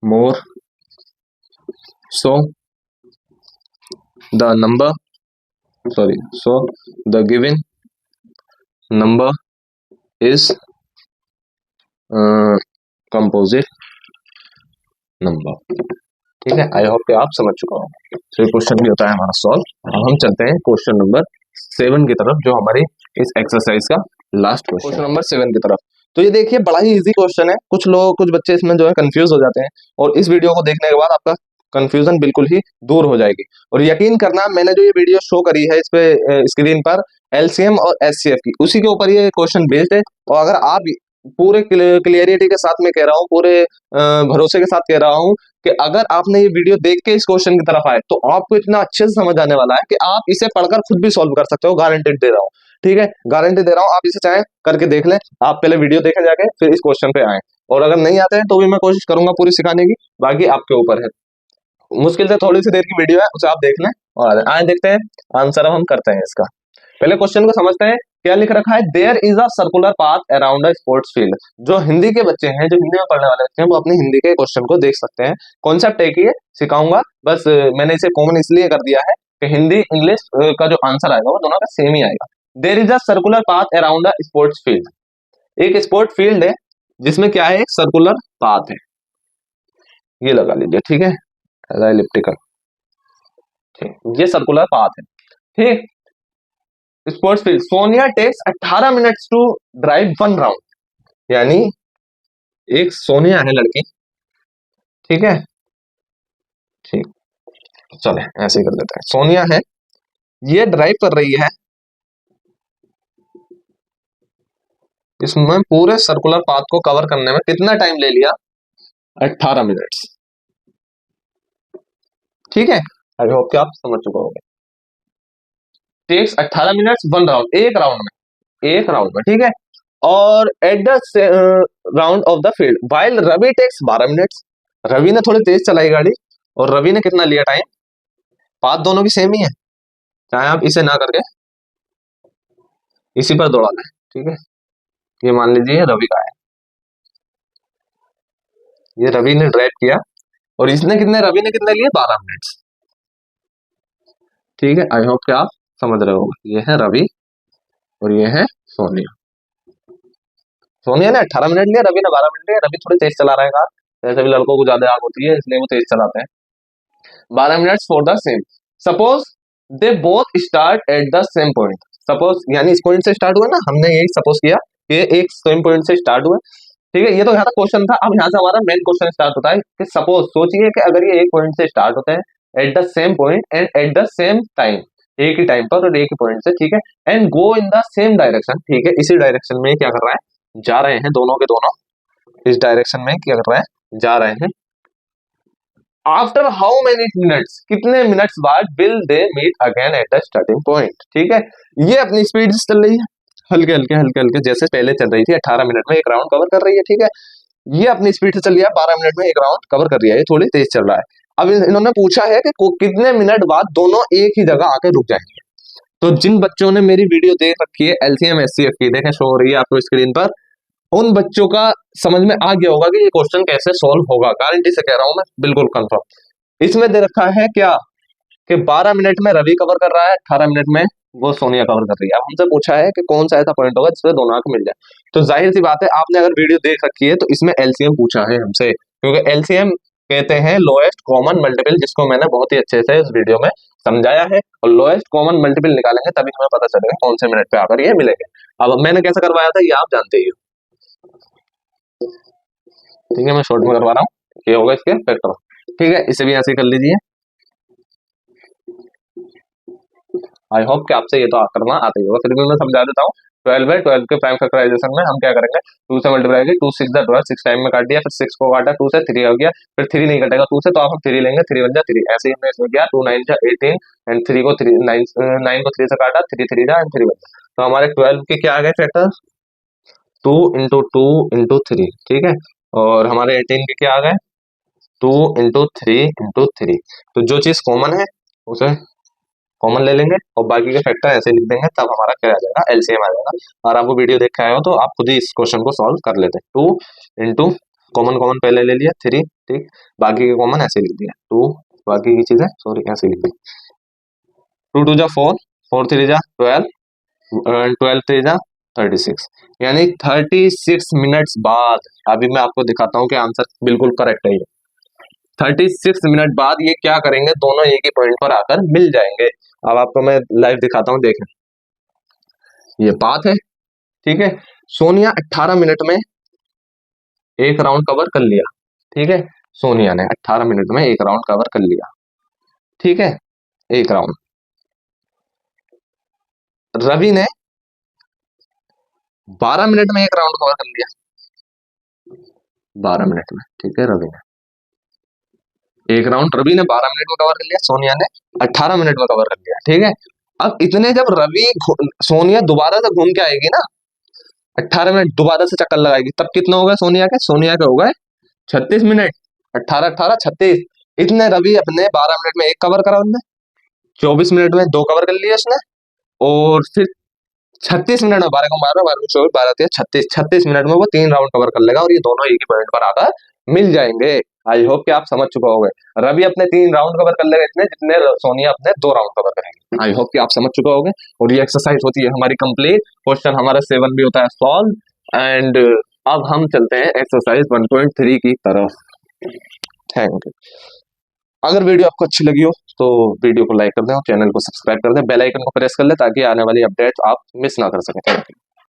Speaker 1: more, so the given number is composite number। ठीक है, आई होप कि आप समझ चुका हो। तो ये क्वेश्चन भी होता है हमारा सॉल्व। अब हम चलते हैं क्वेश्चन नंबर 7 की तरफ, जो हमारी इस एक्सरसाइज का लास्ट क्वेश्चन नंबर 7 की तरफ। तो ये देखिए, बड़ा ही इजी क्वेश्चन है। कुछ बच्चे इसमें जो है कंफ्यूज हो जाते हैं, और इस वीडियो को देखने के बाद आपका कंफ्यूजन बिल्कुल ही दूर हो जाएगी। और यकीन करना, मैंने जो ये वीडियो शो करी है इस पे स्क्रीन पर एलसीएम और एचसीएफ की, उसी के ऊपर ये क्वेश्चन बेस्ड है। और अगर आप पूरे क्लियरिटी के साथ में कह रहा हूँ, पूरे भरोसे के साथ कह रहा हूँ कि अगर आपने ये वीडियो देख के इस क्वेश्चन की तरफ आए तो आपको इतना अच्छे से समझ आने वाला है कि आप इसे पढ़कर खुद भी सॉल्व कर सकते हो, गारंटेड दे रहा हूँ। ठीक है, गारंटी दे रहा हूँ, आप इसे चाहे करके देख लें। आप पहले वीडियो देखे जाके, फिर इस क्वेश्चन पे आए, और अगर नहीं आते हैं तो भी मैं कोशिश करूंगा पूरी सिखाने की, बाकी आपके ऊपर है। मुश्किल से थोड़ी सी देर की वीडियो है, उसे आप देख लें और आए देखते हैं आंसर अब हम करते हैं इसका। पहले क्वेश्चन को समझते हैं। क्या लिख रखा है, there is a circular path around a sports field. जो हिंदी के बच्चे हैं, जो हिंदी में पढ़ने वाले बच्चे हैं, वो अपनी हिंदी के क्वेश्चन को देख सकते हैं। कॉन्सेप्ट एक ही है, सिखाऊंगा बस। मैंने इसे कॉमन इसलिए कर दिया है कि हिंदी इंग्लिश का जो आंसर आएगा वो दोनों का सेम ही आएगा। There is a circular path around a sports field. एक स्पोर्ट फील्ड है जिसमें क्या है, एक सर्कुलर पाथ है, ये लगा लीजिए। ठीक है, एलिप्टिकल, ठीक, ये सर्कुलर पाथ है। ठीक, sports field, Sonia takes 18 minutes to drive 1 round. यानी एक सोनिया है लड़की, ठीक है, ठीक, चले ऐसे ही कर लेते हैं। सोनिया है, ये ड्राइव कर रही है, इसमें पूरे सर्कुलर पाथ को कवर करने में कितना टाइम ले लिया, 18 मिनट्स। ठीक है, आई होप कि आप समझ चुके होंगे। टेक्स 18 मिनट्स 1 राउंड, एक राउंड में, ठीक है। और at the round of the field while Ravi takes 12 minutes. Ravi ने थोड़ी तेज चलाई गाड़ी, और रवि ने कितना लिया टाइम, पाथ दोनों की सेम ही है, चाहे आप इसे ना करके इसी पर दौड़ा लें। ठीक है, ये मान लीजिए रवि का है, ये रवि ने ड्राइव किया, और इसने कितने, रवि ने कितने लिए, 12 मिनट्स। ठीक है, आई होप कि आप समझ रहे हो। ये है रवि और ये है सोनिया। सोनिया ने 18 मिनट लिया, रवि ने 12 मिनट लिया। रवि थोड़ी तेज चला रहा है कार, जैसे भी लड़कों को ज्यादा आग होती है इसलिए वो तेज चलाते हैं। 12 minutes for the same. Suppose they both start at the same point. Suppose यानी इस पॉइंट से स्टार्ट हुआ ना, हमने यही सपोज किया कि एक सेम पॉइंट से स्टार्ट हुआ। ठीक है, ये तो यहाँ तक क्वेश्चन था। अब यहाँ से हमारा मेन क्वेश्चन स्टार्ट होता है कि सपोज सोचिए कि अगर ये एक पॉइंट से स्टार्ट होते हैं at the same point and at the same time, एक ही टाइम पर और एक ही पॉइंट से, ठीक है, and go in the same direction. ठीक है, इसी डायरेक्शन में क्या कर रहा है, जा रहे हैं, दोनों के दोनों इस डायरेक्शन में क्या कर रहे हैं, जा रहे हैं। आफ्टर हाउ मेनी मिनट्स, कितने मिनट्स बाद will they meet again at the starting point. ठीक है, ये अपनी स्पीड से चल रही है, हल्के हल्के हल्के हल्के, जैसे पहले चल रही थी, 18 मिनट में एक राउंड कवर कर रही है। ठीक है, ये अपनी स्पीड से चल रही है, 12 मिनट में एक राउंड कवर कर रही है, ये थोड़ी तेज चल रहा है। अब इन्होंने पूछा है कि कितने मिनट बाद दोनों एक ही जगह आके रुक जाएंगे। तो जिन बच्चों ने मेरी वीडियो देख रखी है एलसीएम एचसीएफ की, देखें शो हो रही है आपको स्क्रीन पर, उन बच्चों का समझ में आ गया होगा कि ये क्वेश्चन कैसे सॉल्व होगा। गारंटी से कह रहा हूं मैं, बिल्कुल कंफर्म। इसमें दे रखा है क्या कि 12 मिनट में रवि कवर कर रहा है, 18 मिनट में वो सोनिया कवर कर रही है। अब हमसे पूछा है कि कौन सा ऐसा पॉइंट होगा जिसमें दोनों आंख मिल जाए। तो जाहिर सी बात है, आपने अगर वीडियो देख रखी है तो इसमें एलसीएम पूछा है हमसे, क्योंकि एलसीएम कहते हैं लोएस्ट कॉमन मल्टीपल, जिसको मैंने बहुत ही अच्छे से इस वीडियो में समझाया है। और लोएस्ट कॉमन मल्टीपल निकालेंगे तभी हमें पता चलेगा कौन से मिनट पे आकर ये मिलेंगे। अब मैंने कैसे करवाया था ये आप जानते ही हो। ठीक है, मैं शॉर्ट में करवा रहा हूँ, ये होगा इसके फैक्टर। ठीक है, इसे भी ऐसे कर लीजिए। आई होप कि आपसे ये तो करना आता ही होगा, फिर भी मैं समझा देता हूँ। 12 है, 12 के प्राइम फैक्टराइजेशन में हम क्या करेंगे, 2 से मल्टीप्लाई करेंगे, 2 6 12, 6 टाइम में काट दिया, फिर 6 को काटा, 2 से 3 हो गया, फिर 3 नहीं कटेगा 2 से, तो आप हम 3 लेंगे, 3 बन जा 3। ऐसे ही हमने इसमें किया, 2 9 जा 18 एंड 3 को 3 9 को 3 से काटा, 3 3 जा एंड 3 बन जा। तो हमारे 12 के क्या आ गए फैक्टर, 2 इंटू 2 इंटू 3। ठीक है, और हमारे 18 के क्या आ गए, 2 इंटू 3 इंटू 3। तो जो चीज कॉमन है उसे कॉमन ले लेंगे और बाकी के फैक्टर ऐसे लिख देंगे, तब हमारा क्या आ जाएगा, एलसीएम आ जाएगा। और आपको वीडियो देख के आए हो तो आप खुद ही इस क्वेश्चन को सॉल्व कर लेते हैं। 2 इंटू कॉमन कॉमन पहले ले लिया 3, ठीक, बाकी के कॉमन ऐसे लिख दिया 2, बाकी की चीजें सॉरी ऐसे लिख दी। 2 2 जा 4, 4 3 जा 12, 12 3 जा 36, यानी 36 मिनट्स बाद अभी मैं आपको दिखाता हूँ कि आंसर बिल्कुल करेक्ट है। 36 मिनट बाद ये क्या करेंगे, दोनों एक ही पॉइंट पर आकर मिल जाएंगे। अब आपको मैं लाइव दिखाता हूं, देखें, ये पाथ है। ठीक है, सोनिया 18 मिनट में एक राउंड कवर कर लिया। ठीक है, सोनिया ने 18 मिनट में एक राउंड कवर कर लिया। ठीक है, एक राउंड। रवि ने 12 मिनट में एक राउंड कवर कर लिया। 12 मिनट में, ठीक है, रवि ने एक राउंड, रवि ने 12 मिनट में कवर कर लिया, सोनिया ने 18 मिनट में कवर कर लिया। ठीक है, अब इतने जब सोनिया दोबारा से घूम के आएगी ना, 18 मिनट दोबारा से चक्कर लगाएगी, तब कितना होगा सोनिया के? सोनिया के होगा 36 मिनट। 18 18 36। इतने रवि अपने 12 मिनट में एक कवर करा उसने, 24 मिनट में दो कवर कर लिए उसने, और फिर 36 मिनट में 12 को मारो, 12 में 24, 12 36, 36 मिनट में वो 3 राउंड कवर कर लेगा और ये दोनों एक ही पॉइंट पर आकर मिल जाएंगे। आई होप कि आप समझ चुके होंगे। रवि अपने 3 राउंड कवर कर लेगा इतने जितने सोनिया अपने 2 राउंड कवर करेंगे। आई होप कि आप समझ चुके होंगे। और ये एक्सरसाइज होती है हमारी कंप्लीट, क्वेश्चन हमारा 7 भी होता है सॉल्व। एंड अब हम चलते हैं एक्सरसाइज 1.3 की तरफ। Thank you. अगर वीडियो आपको अच्छी लगी हो तो वीडियो को लाइक कर दें और चैनल को सब्सक्राइब कर दें, बेल आइकन को प्रेस कर लें ताकि आने वाली अपडेट्स आप मिस ना कर सकें। Thank you.